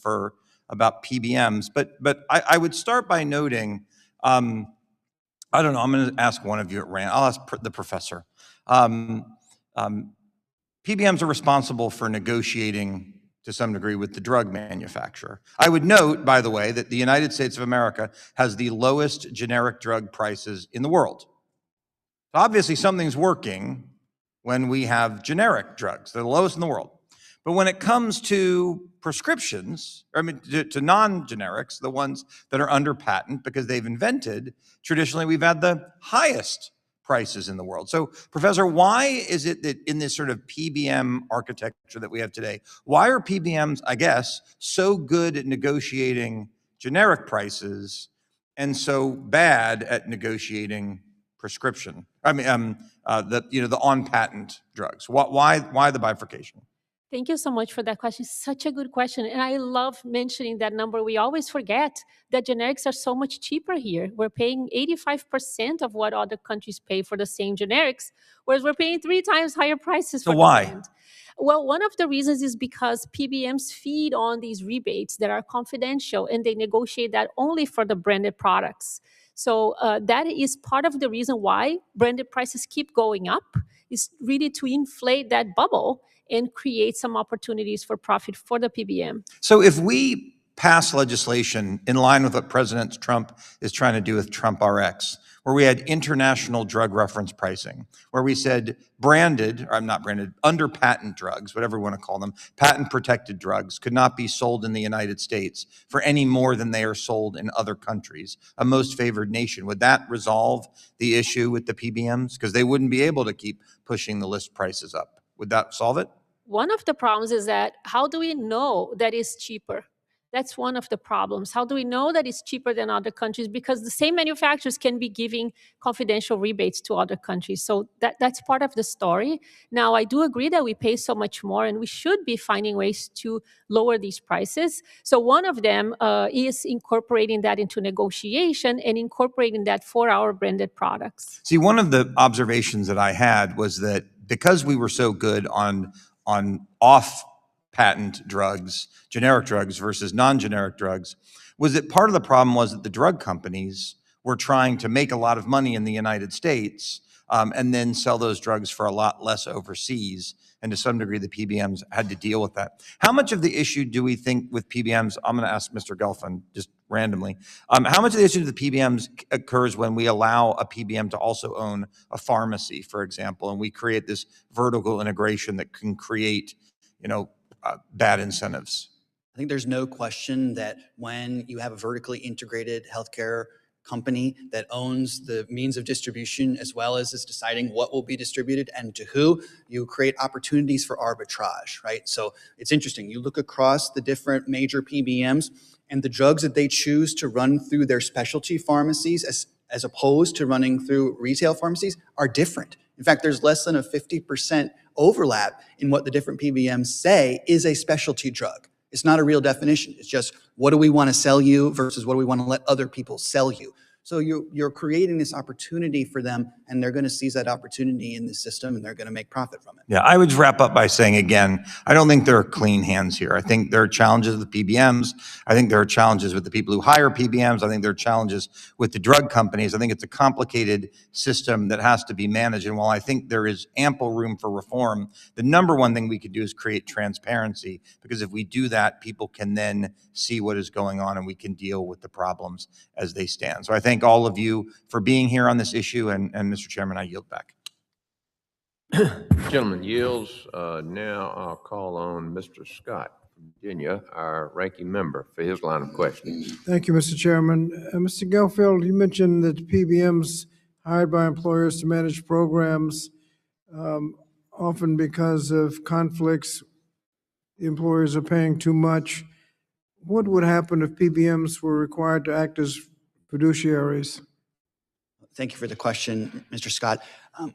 about PBMs, but I would start by noting, I don't know, I'm going to ask one of you at random. I'll ask the professor. PBMs are responsible for negotiating to some degree with the drug manufacturer. I would note, by the way, that the United States of America has the lowest generic drug prices in the world. Obviously, something's working when we have generic drugs. They're the lowest in the world. But when it comes to prescriptions, to non-generics, the ones that are under patent because they've invented, traditionally we've had the highest prices in the world. So, Professor, why is it that in this sort of PBM architecture that we have today, why are PBMs, I guess, so good at negotiating generic prices and so bad at negotiating prescription? The on-patent drugs. Why the bifurcation? Thank you so much for that question. Such a good question. And I love mentioning that number. We always forget that generics are so much cheaper here. We're paying 85% of what other countries pay for the same generics, whereas we're paying 3 times higher prices for the brand. Well, one of the reasons is because PBMs feed on these rebates that are confidential, and they negotiate that only for the branded products. So that is part of the reason why branded prices keep going up, is really to inflate that bubble and create some opportunities for profit for the PBM. So if we pass legislation in line with what President Trump is trying to do with Trump RX, where we had international drug reference pricing, where we said branded, or not branded, under patent drugs, whatever we want to call them, patent protected drugs could not be sold in the United States for any more than they are sold in other countries, a most favored nation. Would that resolve the issue with the PBMs? Because they wouldn't be able to keep pushing the list prices up. Would that solve it? One of the problems is that how do we know that it's cheaper? That's one of the problems. How do we know that it's cheaper than other countries? Because the same manufacturers can be giving confidential rebates to other countries. So that's part of the story. Now, I do agree that we pay so much more and we should be finding ways to lower these prices. So one of them is incorporating that into negotiation and incorporating that for our branded products. See, one of the observations that I had was that because we were so good on off-patent drugs, generic drugs versus non-generic drugs, was that part of the problem was that the drug companies were trying to make a lot of money in the United States and then sell those drugs for a lot less overseas. And to some degree, the PBMs had to deal with that. How much of the issue do we think with PBMs, I'm going to ask Mr. Gelfand just randomly, how much of the issue with the PBMs occurs when we allow a PBM to also own a pharmacy, for example, and we create this vertical integration that can create, bad incentives? I think there's no question that when you have a vertically integrated healthcare company that owns the means of distribution as well as is deciding what will be distributed and to who, you create opportunities for arbitrage, right? So it's interesting. You look across the different major PBMs and the drugs that they choose to run through their specialty pharmacies as opposed to running through retail pharmacies are different. In fact, there's less than a 50% overlap in what the different PBMs say is a specialty drug. It's not a real definition. It's just what do we want to sell you versus what do we want to let other people sell you. So you're creating this opportunity for them, and they're going to seize that opportunity in the system, and they're going to make profit from it. Yeah, I would wrap up by saying, again, I don't think there are clean hands here. I think there are challenges with PBMs. I think there are challenges with the people who hire PBMs. I think there are challenges with the drug companies. I think it's a complicated system that has to be managed. And while I think there is ample room for reform, the number one thing we could do is create transparency, because if we do that, people can then see what is going on and we can deal with the problems as they stand. So I thank all of you for being here on this issue, and Mr. Chairman, I yield back. Gentleman yields. Now I'll call on Mr. Scott from Virginia, our ranking member, for his line of questioning. Thank you, Mr. Chairman. Mr. Gelfand, you mentioned that PBMs hired by employers to manage programs, often because of conflicts, the employers are paying too much. What would happen if PBMs were required to act as fiduciaries? Thank you for the question, Mr. Scott.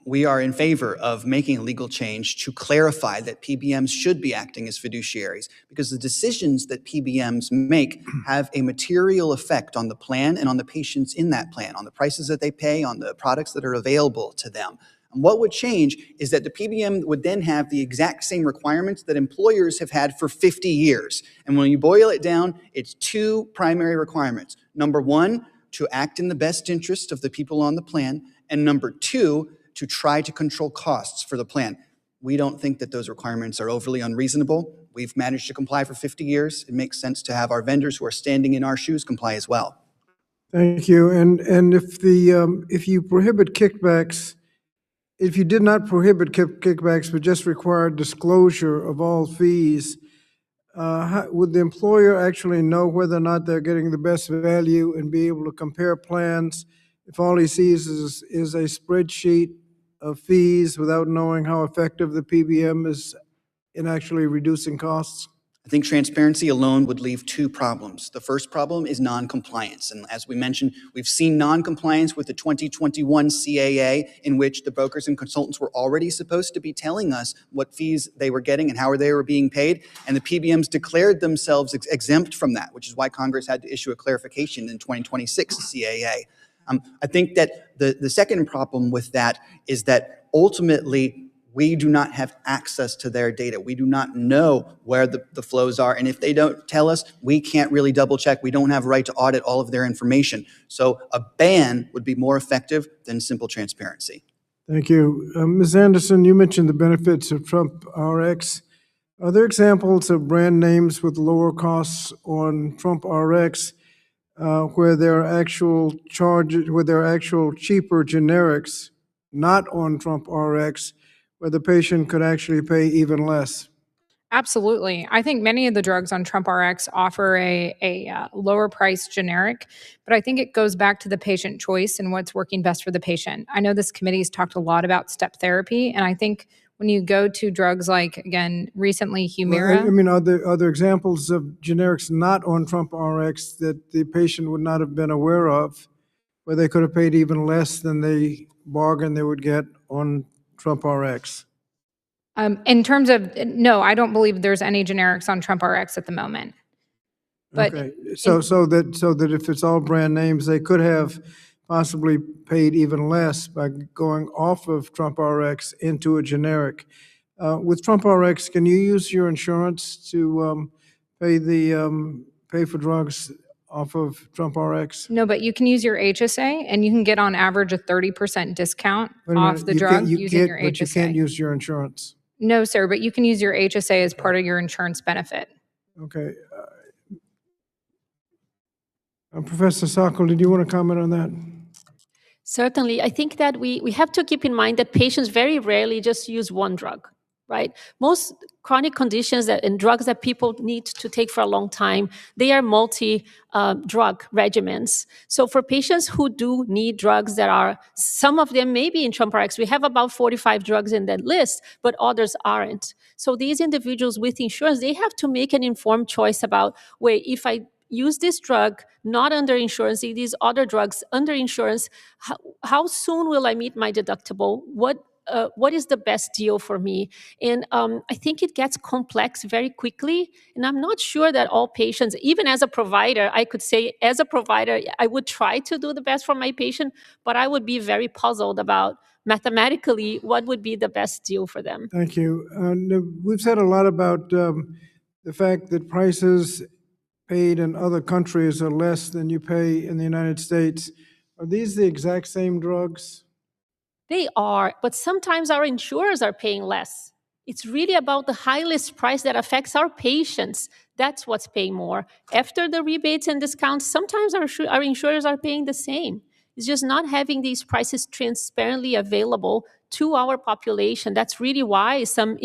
We are in favor of making a legal change to clarify that PBMs should be acting as fiduciaries, because the decisions that PBMs make have a material effect on the plan and on the patients in that plan, on the prices that they pay, on the products that are available to them. And what would change is that the PBM would then have the exact same requirements that employers have had for 50 years. And when you boil it down, it's two primary requirements. Number one, to act in the best interest of the people on the plan, and number two, to try to control costs for the plan. We don't think that those requirements are overly unreasonable. We've managed to comply for 50 years. It makes sense to have our vendors who are standing in our shoes comply as well. Thank you. And if you prohibit kickbacks, if you did not prohibit kickbacks but just required disclosure of all fees, would the employer actually know whether or not they're getting the best value and be able to compare plans if all he sees is a spreadsheet of fees without knowing how effective the PBM is in actually reducing costs? I think transparency alone would leave two problems. The first problem is non-compliance. And as we mentioned, we've seen non-compliance with the 2021 CAA, in which the brokers and consultants were already supposed to be telling us what fees they were getting and how they were being paid. And the PBMs declared themselves exempt from that, which is why Congress had to issue a clarification in 2026 CAA. I think that the second problem with that is that ultimately, we do not have access to their data. We do not know where the flows are. And if they don't tell us, we can't really double check. We don't have a right to audit all of their information. So a ban would be more effective than simple transparency. Thank you. Ms. Anderson, you mentioned the benefits of Trump RX. Are there examples of brand names with lower costs on Trump RX where there are actual charges, where there are actual cheaper generics not on Trump RX, where the patient could actually pay even less? Absolutely. I think many of the drugs on Trump RX offer a lower price generic, but I think it goes back to the patient choice and what's working best for the patient. I know this committee has talked a lot about step therapy, and I think when you go to drugs like, again, recently Humira. I mean, are there examples of generics not on Trump RX that the patient would not have been aware of, where they could have paid even less than the bargain they would get on Trump RX? In terms of, no, I don't believe there's any generics on Trump RX at the moment. But okay, so that if it's all brand names, they could have possibly paid even less by going off of Trump RX into a generic. With Trump RX, can you use your insurance to pay for drugs off of Trump RX? No, but you can use your HSA, and you can get on average a 30% discount off the drug using your HSA. But you can't use your insurance. No, sir, but you can use your HSA as part of your insurance benefit. Okay. Professor Sokol, did you want to comment on that? Certainly. I think that we have to keep in mind that patients very rarely just use one drug, right? Most chronic conditions and drugs that people need to take for a long time, they are multi-drug regimens. So for patients who do need drugs that are, some of them may be in Trump RX, we have about 45 drugs in that list, but others aren't. So these individuals with insurance, they have to make an informed choice about, wait, if I use this drug not under insurance, these other drugs under insurance, how soon will I meet my deductible? What is the best deal for me? And I think it gets complex very quickly. And I'm not sure that all patients, even as a provider, I could say as a provider, I would try to do the best for my patient, but I would be very puzzled about mathematically what would be the best deal for them. Thank you. We've said a lot about the fact that prices paid in other countries are less than you pay in the United States. Are these the exact same drugs? They are, but sometimes our insurers are paying less. It's really about the high list price that affects our patients. That's what's paying more. After the rebates and discounts, sometimes our insurers are paying the same. It's just not having these prices transparently available to our population. That's really why some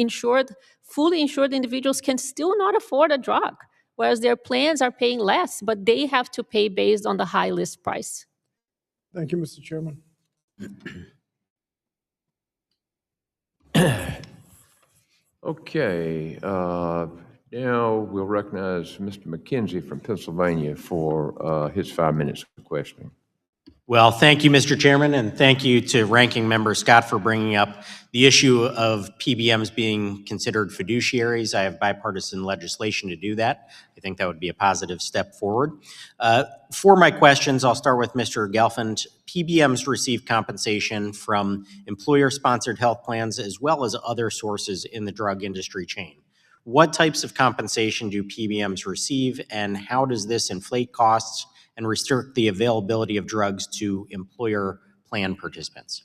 fully insured individuals can still not afford a drug, whereas their plans are paying less, but they have to pay based on the high list price. Thank you, Mr. Chairman. Okay, now we'll recognize Mr. McKenzie from Pennsylvania for his 5 minutes of questioning. Well, thank you, Mr. Chairman, and thank you to Ranking Member Scott for bringing up the issue of PBMs being considered fiduciaries. I have bipartisan legislation to do that. I think that would be a positive step forward. For my questions, I'll start with Mr. Gelfand. PBMs receive compensation from employer-sponsored health plans as well as other sources in the drug industry chain. What types of compensation do PBMs receive, and how does this inflate costs and restrict the availability of drugs to employer plan participants?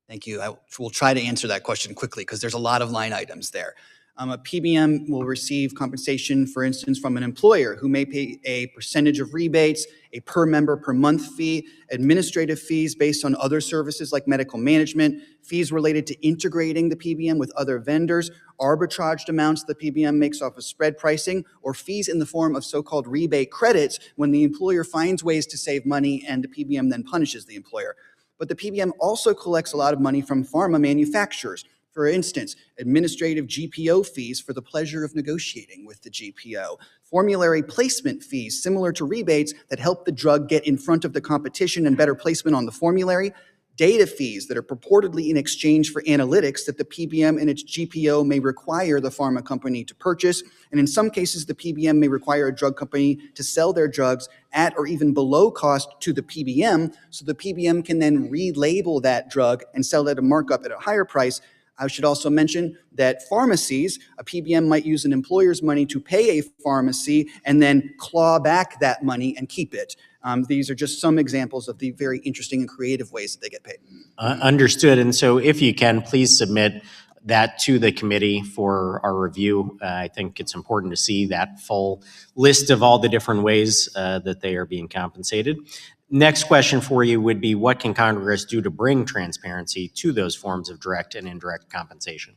Thank you. I will try to answer that question quickly because there's a lot of line items there. A PBM will receive compensation, for instance, from an employer who may pay a percentage of rebates, a per member per month fee, administrative fees based on other services like medical management, fees related to integrating the PBM with other vendors, arbitraged amounts the PBM makes off of spread pricing, or fees in the form of so-called rebate credits when the employer finds ways to save money and the PBM then punishes the employer. But the PBM also collects a lot of money from pharma manufacturers. For instance, administrative GPO fees for the pleasure of negotiating with the GPO, formulary placement fees similar to rebates that help the drug get in front of the competition and better placement on the formulary, data fees that are purportedly in exchange for analytics that the PBM and its GPO may require the pharma company to purchase, and in some cases the PBM may require a drug company to sell their drugs at or even below cost to the PBM, so the PBM can then relabel that drug and sell it at a markup at a higher price. I should also mention that pharmacies, a PBM might use an employer's money to pay a pharmacy and then claw back that money and keep it. These are just some examples of the very interesting and creative ways that they get paid. Understood. And so if you can, please submit that to the committee for our review. I think it's important to see that full list of all the different ways that they are being compensated. Next question for you would be, what can Congress do to bring transparency to those forms of direct and indirect compensation?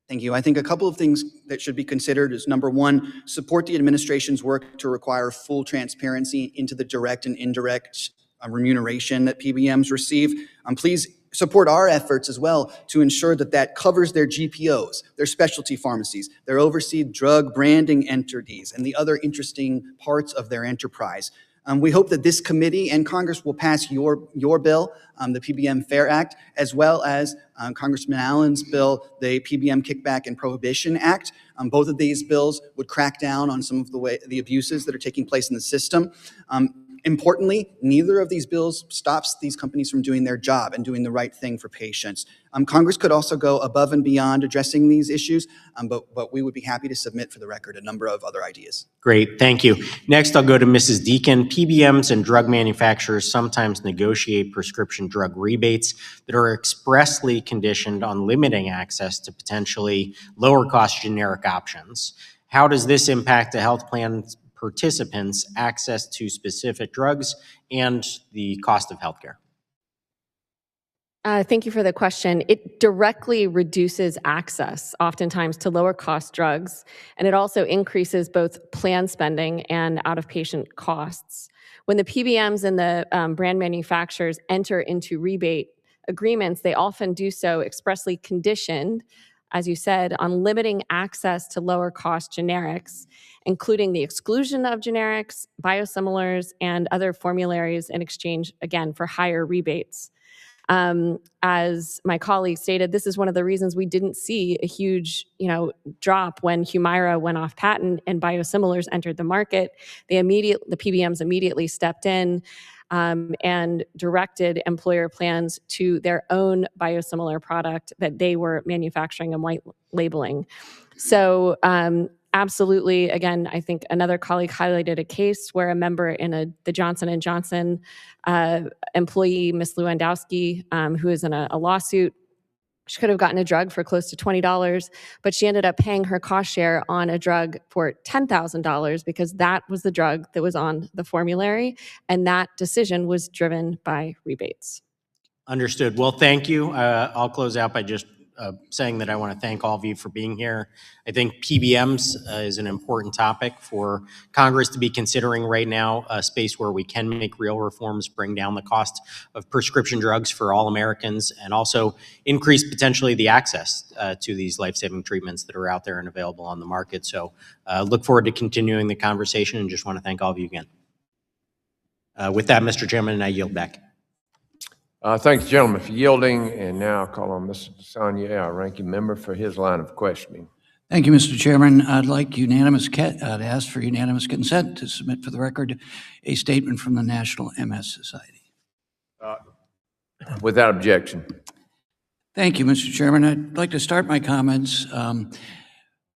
Thank you. I think a couple of things that should be considered is, number one, support the administration's work to require full transparency into the direct and indirect remuneration that PBMs receive. Please support our efforts as well to ensure that that covers their GPOs, their specialty pharmacies, their overseas drug branding entities, and the other interesting parts of their enterprise. We hope that this committee and Congress will pass your bill, the PBM Fair Act, as well as Congressman Allen's bill, the PBM Kickback and Prohibition Act. Both of these bills would crack down on some of the abuses that are taking place in the system. Importantly, neither of these bills stops these companies from doing their job and doing the right thing for patients. Congress could also go above and beyond addressing these issues, but we would be happy to submit for the record a number of other ideas. Great, thank you. Next, I'll go to Mrs. Deacon. PBMs and drug manufacturers sometimes negotiate prescription drug rebates that are expressly conditioned on limiting access to potentially lower cost generic options. How does this impact the health plan's participants' access to specific drugs and the cost of healthcare? Thank you for the question. It directly reduces access, oftentimes, to lower cost drugs, and it also increases both plan spending and out-of-patient costs. When the PBMs and the brand manufacturers enter into rebate agreements, they often do so expressly conditioned, as you said, on limiting access to lower cost generics, including the exclusion of generics, biosimilars, and other formularies in exchange, again, for higher rebates. As my colleague stated, this is one of the reasons we didn't see a huge, drop when Humira went off patent and biosimilars entered the market. The PBMs immediately stepped in and directed employer plans to their own biosimilar product that they were manufacturing and white labeling. So absolutely, again, I think another colleague highlighted a case where a member in the Johnson & Johnson employee, Ms. Lewandowski, who is in a lawsuit. She could have gotten a drug for close to $20, but she ended up paying her cost share on a drug for $10,000 because that was the drug that was on the formulary, and that decision was driven by rebates. Understood. Well, thank you. I'll close out by just saying that I want to thank all of you for being here. I think PBMs is an important topic for Congress to be considering right now, a space where we can make real reforms, bring down the cost of prescription drugs for all Americans, and also increase potentially the access to these life-saving treatments that are out there and available on the market. So look forward to continuing the conversation and just want to thank all of you again. With that, Mr. Chairman, I yield back. Thanks, gentlemen, for yielding. And now I'll call on Mr. Sonnier, our ranking member, for his line of questioning. Thank you, Mr. Chairman. I'd like to ask for unanimous consent to submit for the record a statement from the National MS Society. Without objection. Thank you, Mr. Chairman. I'd like to start my comments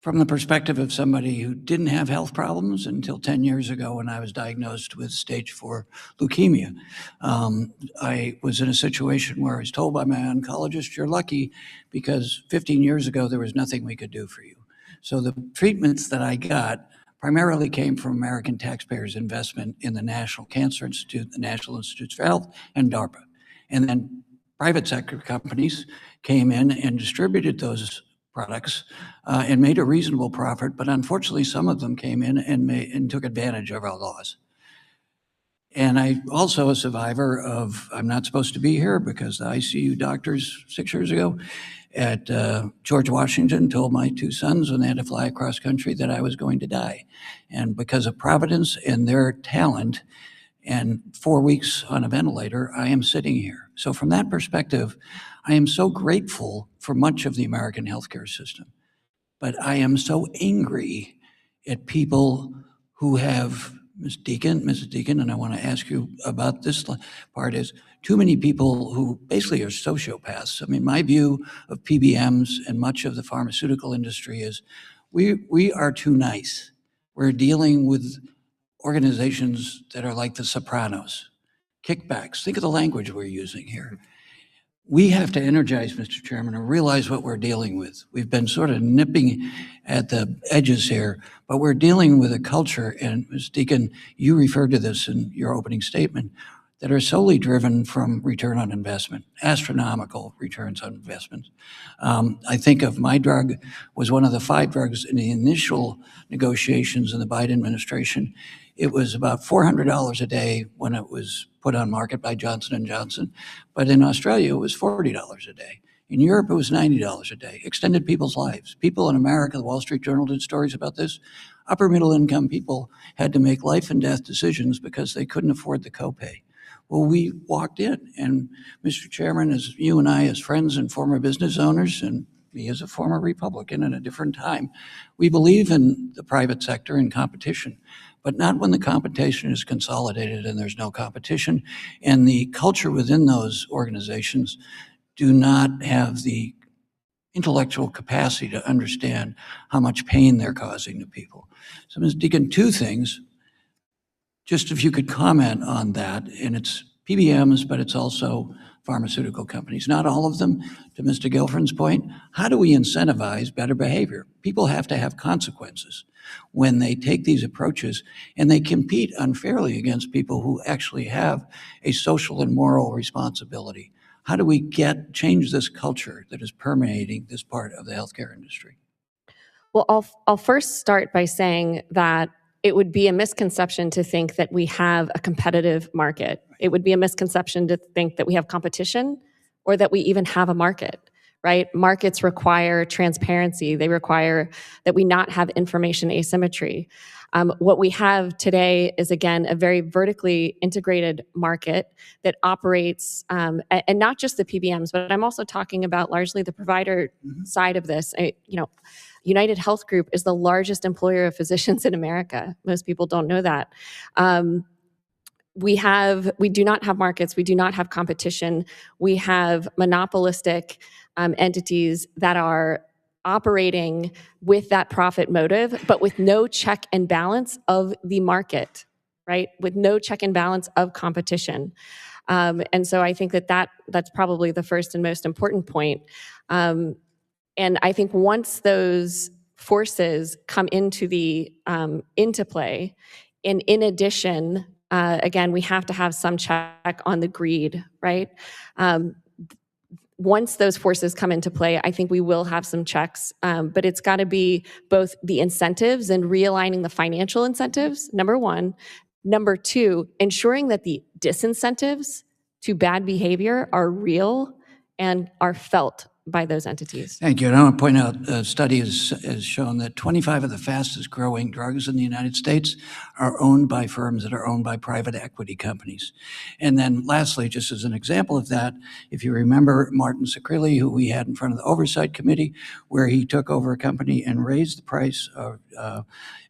from the perspective of somebody who didn't have health problems until 10 years ago when I was diagnosed with stage 4 leukemia. I was in a situation where I was told by my oncologist, you're lucky because 15 years ago there was nothing we could do for you. So the treatments that I got primarily came from American taxpayers' investment in the National Cancer Institute, the National Institutes for Health, and DARPA. And then private sector companies came in and distributed those products and made a reasonable profit, but unfortunately some of them came in and took advantage of our laws. And I also a survivor of, I'm not supposed to be here because the ICU doctors 6 years ago at George Washington told my 2 sons when they had to fly across country that I was going to die. And because of Providence and their talent and 4 weeks on a ventilator, I am sitting here. So from that perspective, I am so grateful for much of the American healthcare system, but I am so angry at people who have, Mrs. Deacon, and I want to ask you about this part, is too many people who basically are sociopaths. I mean, my view of PBMs and much of the pharmaceutical industry is we are too nice. We're dealing with organizations that are like the Sopranos, kickbacks. Think of the language we're using here. we have to energize, Mr. Chairman, and realize what we're dealing with. We've been sort of nipping at the edges here, but we're dealing with a culture, and Ms. Deacon, you referred to this in your opening statement, that are solely driven from return on investment, astronomical returns on investment. I think of my drug was one of the 5 drugs in the initial negotiations in the Biden administration. It was about $400 a day when it was put on market by Johnson & Johnson, but in Australia it was $40 a day. In Europe, it was $90 a day. Extended people's lives. People in America, the Wall Street Journal did stories about this. Upper middle income people had to make life and death decisions because they couldn't afford the copay. Well, we walked in, and Mr. Chairman, as you and I, as friends and former business owners, and me as a former Republican at a different time, we believe in the private sector and competition, but not when the competition is consolidated and there's no competition, and the culture within those organizations do not have the intellectual capacity to understand how much pain they're causing to people. So, Ms. Deacon, 2 things. Just if you could comment on that, and it's PBMs, but it's also pharmaceutical companies. Not all of them, to Mr. Gelfand's point. How do we incentivize better behavior? People have to have consequences when they take these approaches, and they compete unfairly against people who actually have a social and moral responsibility. How do we change this culture that is permeating this part of the healthcare industry? Well, I'll first start by saying that it would be a misconception to think that we have a competitive market. It would be a misconception to think that we have competition or that we even have a market, right? Markets require transparency. They require that we not have information asymmetry. What we have today is, again, a very vertically integrated market that operates, and not just the PBMs, but I'm also talking about largely the provider side of this. United Health Group is the largest employer of physicians in America. Most people don't know that. We do not have markets. We do not have competition. We have monopolistic entities that are operating with that profit motive, but with no check and balance of the market, right? With no check and balance of competition. And so I think that's probably the first and most important point. And I think once those forces come into play, and in addition, again, we have to have some check on the greed, right? Once those forces come into play, I think we will have some checks, but it's got to be both the incentives and realigning the financial incentives, number 1. Number 2, ensuring that the disincentives to bad behavior are real and are felt by those entities. Thank you. And I want to point out, a study has shown that 25 of the fastest growing drugs in the United States are owned by firms that are owned by private equity companies. And then lastly, just as an example of that, if you remember Martin Shkreli, who we had in front of the Oversight Committee, where he took over a company and raised the price of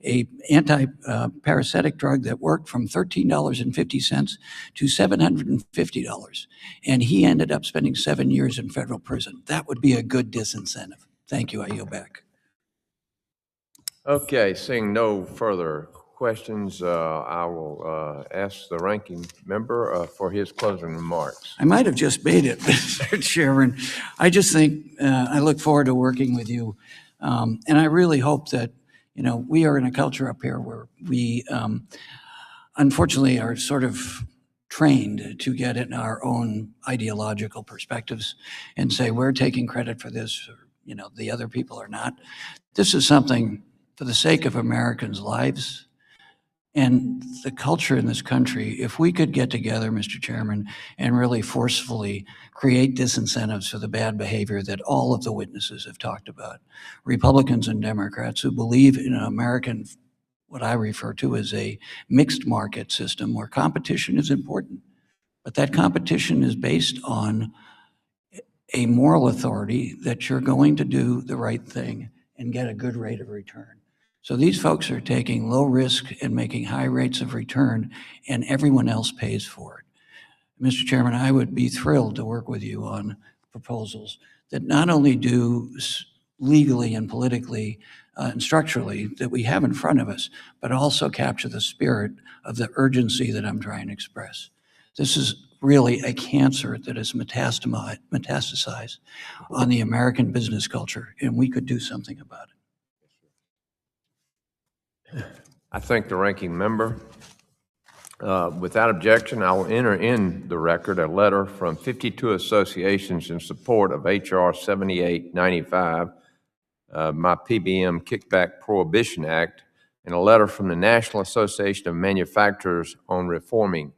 a anti-parasitic drug that worked from $13.50 to $750. And he ended up spending 7 years in federal prison. That would be a good disincentive. Thank you. I yield back. Okay, seeing no further questions, I will ask the ranking member for his closing remarks. I might have just made it, Mr. Chairman. I just think I look forward to working with you. And I really hope that, we are in a culture up here where we unfortunately are sort of trained to get in our own ideological perspectives and say we're taking credit for this, or the other people are not. This is something for the sake of Americans' lives and the culture in this country. If we could get together, Mr. Chairman, and really forcefully create disincentives for the bad behavior that all of the witnesses have talked about, Republicans and Democrats who believe in an American, what I refer to as a mixed market system where competition is important, but that competition is based on a moral authority that you're going to do the right thing and get a good rate of return. So these folks are taking low risk and making high rates of return, and everyone else pays for it. Mr. Chairman, I would be thrilled to work with you on proposals that not only do legally and politically and structurally that we have in front of us, but also capture the spirit of the urgency that I'm trying to express. This is really a cancer that is metastasized on the American business culture, and we could do something about it. I thank the ranking member. Without objection, I will enter in the record a letter from 52 associations in support of H.R. 7895, my PBM Kickback Prohibition Act, and a letter from the National Association of Manufacturers on reforming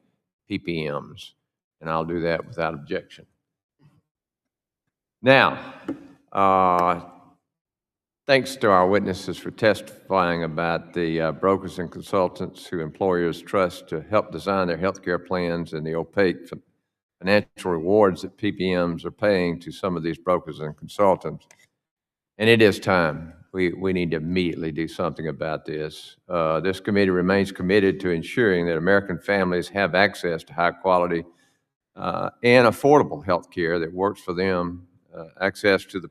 PBMs. And I'll do that without objection. Now, thanks to our witnesses for testifying about the brokers and consultants who employers trust to help design their healthcare plans and the opaque financial rewards that PBMs are paying to some of these brokers and consultants. And it is time. We need to immediately do something about this. This committee remains committed to ensuring that American families have access to high quality and affordable health care that works for them. Access to the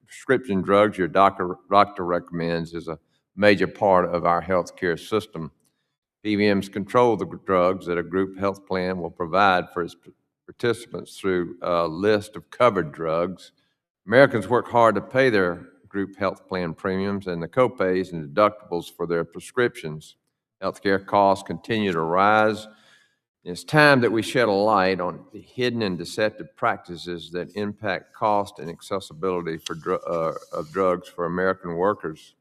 prescription drugs your doctor recommends is a major part of our health care system. PBMs control the drugs that a group health plan will provide for its participants through a list of covered drugs. Americans work hard to pay their group health plan premiums and the copays and deductibles for their prescriptions. Healthcare costs continue to rise. It's time that we shed a light on the hidden and deceptive practices that impact cost and accessibility of drugs for American workers.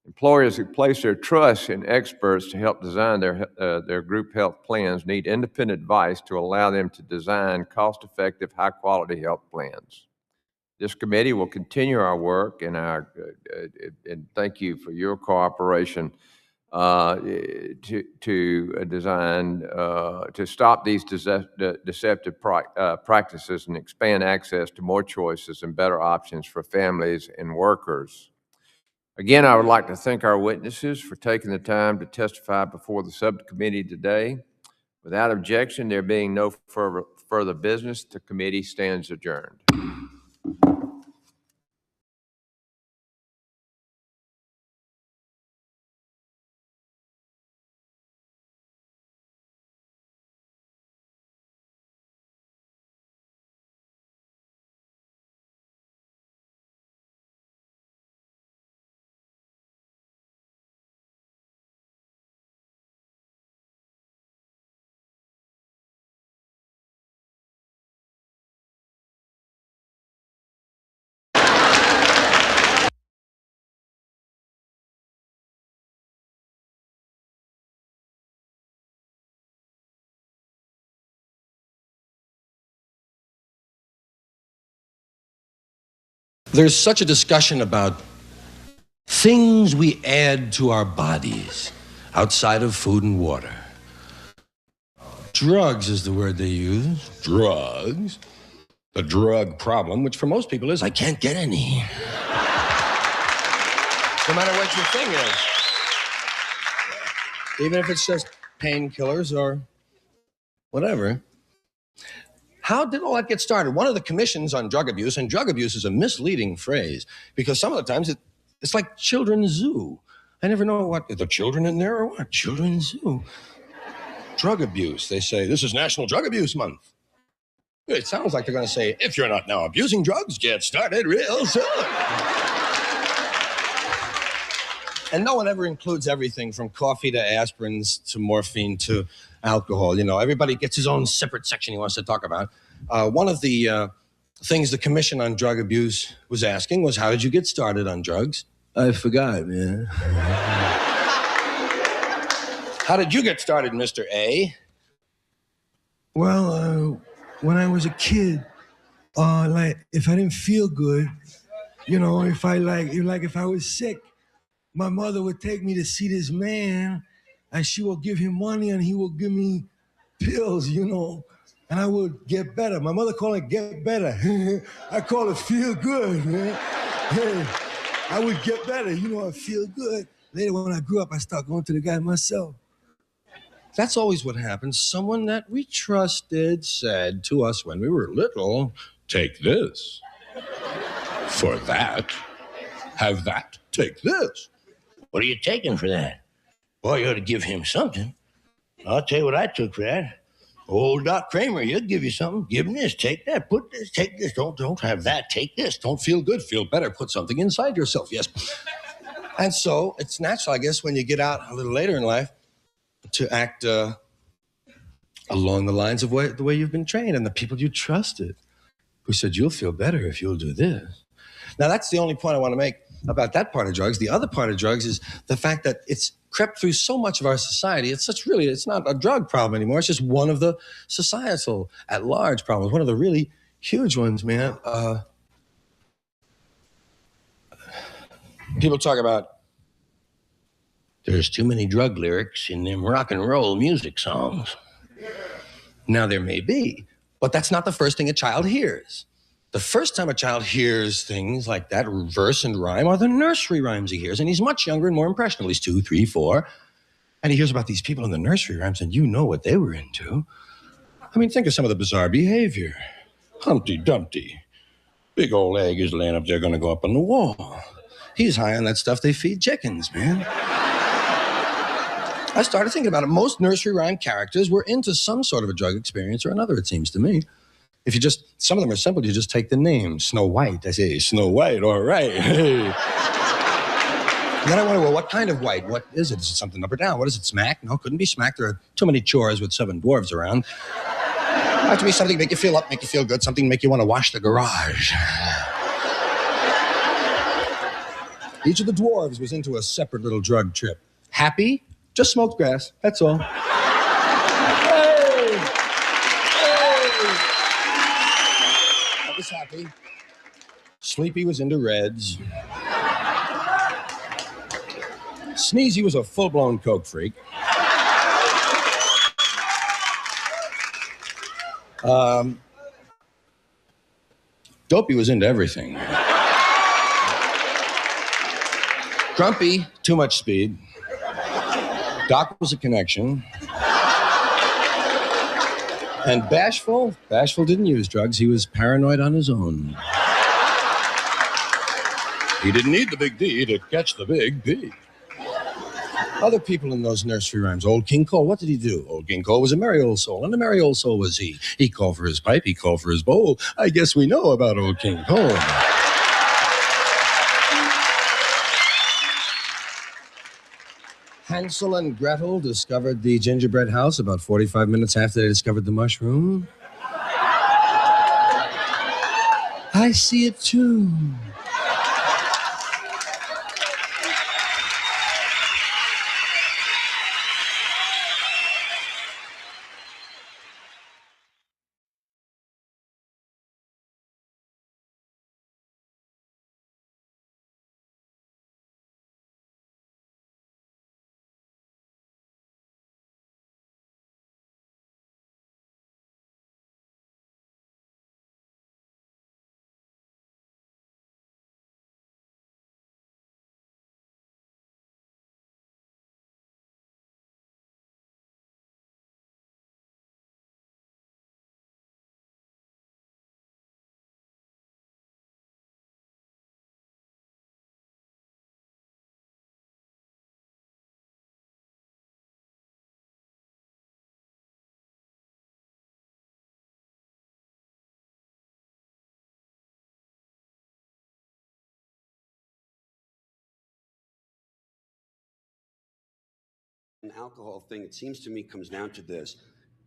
Employers who place their trust in experts to help design their group health plans need independent advice to allow them to design cost-effective, high-quality health plans. This committee will continue our work and thank you for your cooperation to stop these deceptive practices and expand access to more choices and better options for families and workers. Again, I would like to thank our witnesses for taking the time to testify before the subcommittee today. Without objection, there being no further business, the committee stands adjourned. There's such a discussion about things we add to our bodies outside of food and water. Drugs is the word they use. Drugs. The drug problem, which for most people is, I can't get any. No matter what your thing is. Even if it's just painkillers or whatever. How did all that get started? One of the commissions on drug abuse, and drug abuse is a misleading phrase because some of the times it's like children's zoo. I never know what, are the children in there or what? Children's zoo. Drug abuse, they say, this is National Drug Abuse Month. It sounds like they're going to say, if you're not now abusing drugs, get started real soon. And no one ever includes everything from coffee to aspirins to morphine to alcohol. You know, everybody gets his own separate section he wants to talk about. One of the things the Commission on Drug Abuse was asking was, how did you get started on drugs? I forgot, man. How did you get started, Mr. A? Well, when I was a kid, like if I didn't feel good, you know, if I was sick, my mother would take me to see this man, and she will give him money, and he will give me pills, you know, and I would get better. My mother called it get better. I call it feel good, man. Hey, I would get better, you know, I feel good. Later, when I grew up, I started going to the guy myself. That's always what happens. Someone that we trusted said to us when we were little, take this. For that, have that. Take this. What are you taking for that? Well, you ought to give him something. I'll tell you what I took for that. Old Doc Kramer, he'll give you something. Give him this, take that, put this, take this. Don't have that, take this. Don't feel good, feel better. Put something inside yourself, yes. And so it's natural, I guess, when you get out a little later in life to act along the lines of the way you've been trained and the people you trusted who said, you'll feel better if you'll do this. Now, that's the only point I want to make about that part of drugs. The other part of drugs is the fact that it's crept through so much of our society. It's not a drug problem anymore. It's just one of the societal at large problems, one of the really huge ones, man. People talk about there's too many drug lyrics in them rock and roll music songs. Now, there may be, but that's not the first thing a child hears. The first time a child hears things like that, verse and rhyme, are the nursery rhymes he hears. And he's much younger and more impressionable. He's 2, 3, 4. And he hears about these people in the nursery rhymes, and you know what they were into. I mean, think of some of the bizarre behavior. Humpty Dumpty. Big old egg is laying up there, going to go up on the wall. He's high on that stuff they feed chickens, man. I started thinking about it. Most nursery rhyme characters were into some sort of a drug experience or another, it seems to me. If you just, some of them are simple, you just take the name, Snow White. I say, Snow White, all right. Hey. And then I wonder, well, what kind of white? What is it? Is it something up or down? What is it, smack? No, couldn't be smack. There are too many chores with 7 dwarves around. It have to be something to make you feel up, make you feel good, something to make you want to wash the garage. Each of the dwarves was into a separate little drug trip. Happy? Just smoked grass, that's all. Was happy. Sleepy was into reds. Sneezy was a full-blown coke freak. Dopey was into everything. Grumpy, too much speed. Doc was a connection. And Bashful didn't use drugs. He was paranoid on his own. He didn't need the big D to catch the big P. Other people in those nursery rhymes. Old King Cole, what did he do? Old King Cole was a merry old soul, and a merry old soul was he. He called for his pipe, he called for his bowl. I guess we know about Old King Cole. Hansel and Gretel discovered the gingerbread house about 45 minutes after they discovered the mushroom. I see it too. An alcohol thing, it seems to me, comes down to this.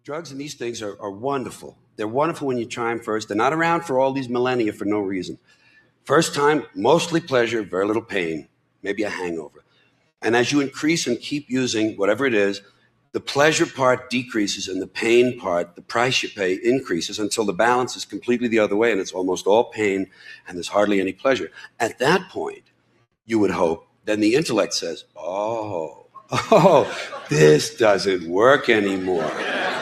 Drugs and these things are wonderful. They're wonderful when you try them first. They're not around for all these millennia for no reason. First time, mostly pleasure, very little pain, maybe a hangover. And as you increase and keep using whatever it is, the pleasure part decreases and the pain part, the price you pay, increases until the balance is completely the other way and it's almost all pain and there's hardly any pleasure. At that point, you would hope, then the intellect says, oh, this doesn't work anymore.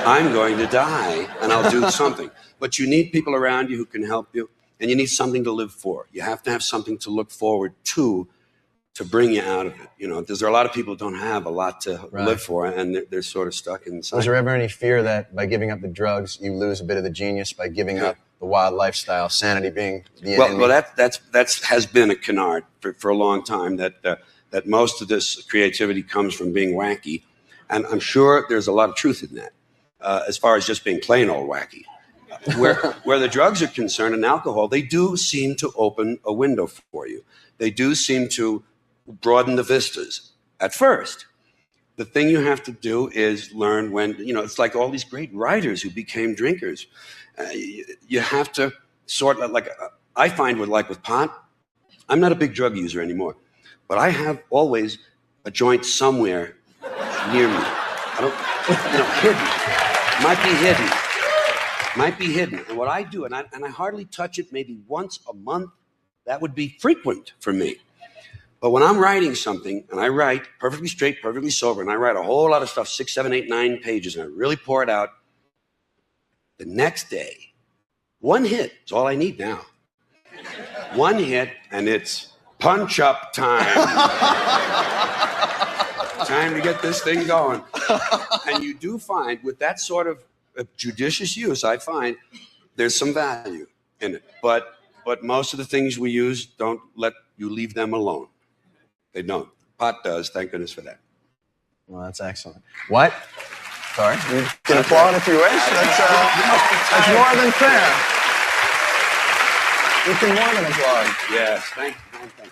I'm going to die and I'll do something. But you need people around you who can help you, and you need something to live for. You have to have something to look forward to bring you out of it. You know, there are a lot of people who don't have a lot to live for, and they're sort of stuck inside. Was there ever any fear that by giving up the drugs, you lose a bit of the genius by giving up the wild lifestyle, sanity being the enemy? Well, that has been a canard for a long time, that most of this creativity comes from being wacky. And I'm sure there's a lot of truth in that. as far as just being plain old wacky. Where the drugs are concerned and alcohol, they do seem to open a window for you. They do seem to broaden the vistas at first. The thing you have to do is learn when, it's like all these great writers who became drinkers. You have to sort of, I find with pot, I'm not a big drug user anymore, but I have always a joint somewhere near me. I don't, hidden. Might be hidden. And what I do, and I hardly touch it maybe once a month, that would be frequent for me. But when I'm writing something, and I write perfectly straight, perfectly sober, and I write a whole lot of stuff, 6, 7, 8, 9 pages, and I really pour it out, the next day, one hit is all I need now. One hit, and it's punch-up time. Time to get this thing going. And you do find, with that sort of judicious use, I find there's some value in it. But most of the things we use don't let you leave them alone. They don't. Pot does. Thank goodness for that. Well, that's excellent. What? Sorry. You can applaud if you wish. That's more than fair. You can more than applaud. Yes. Thank you.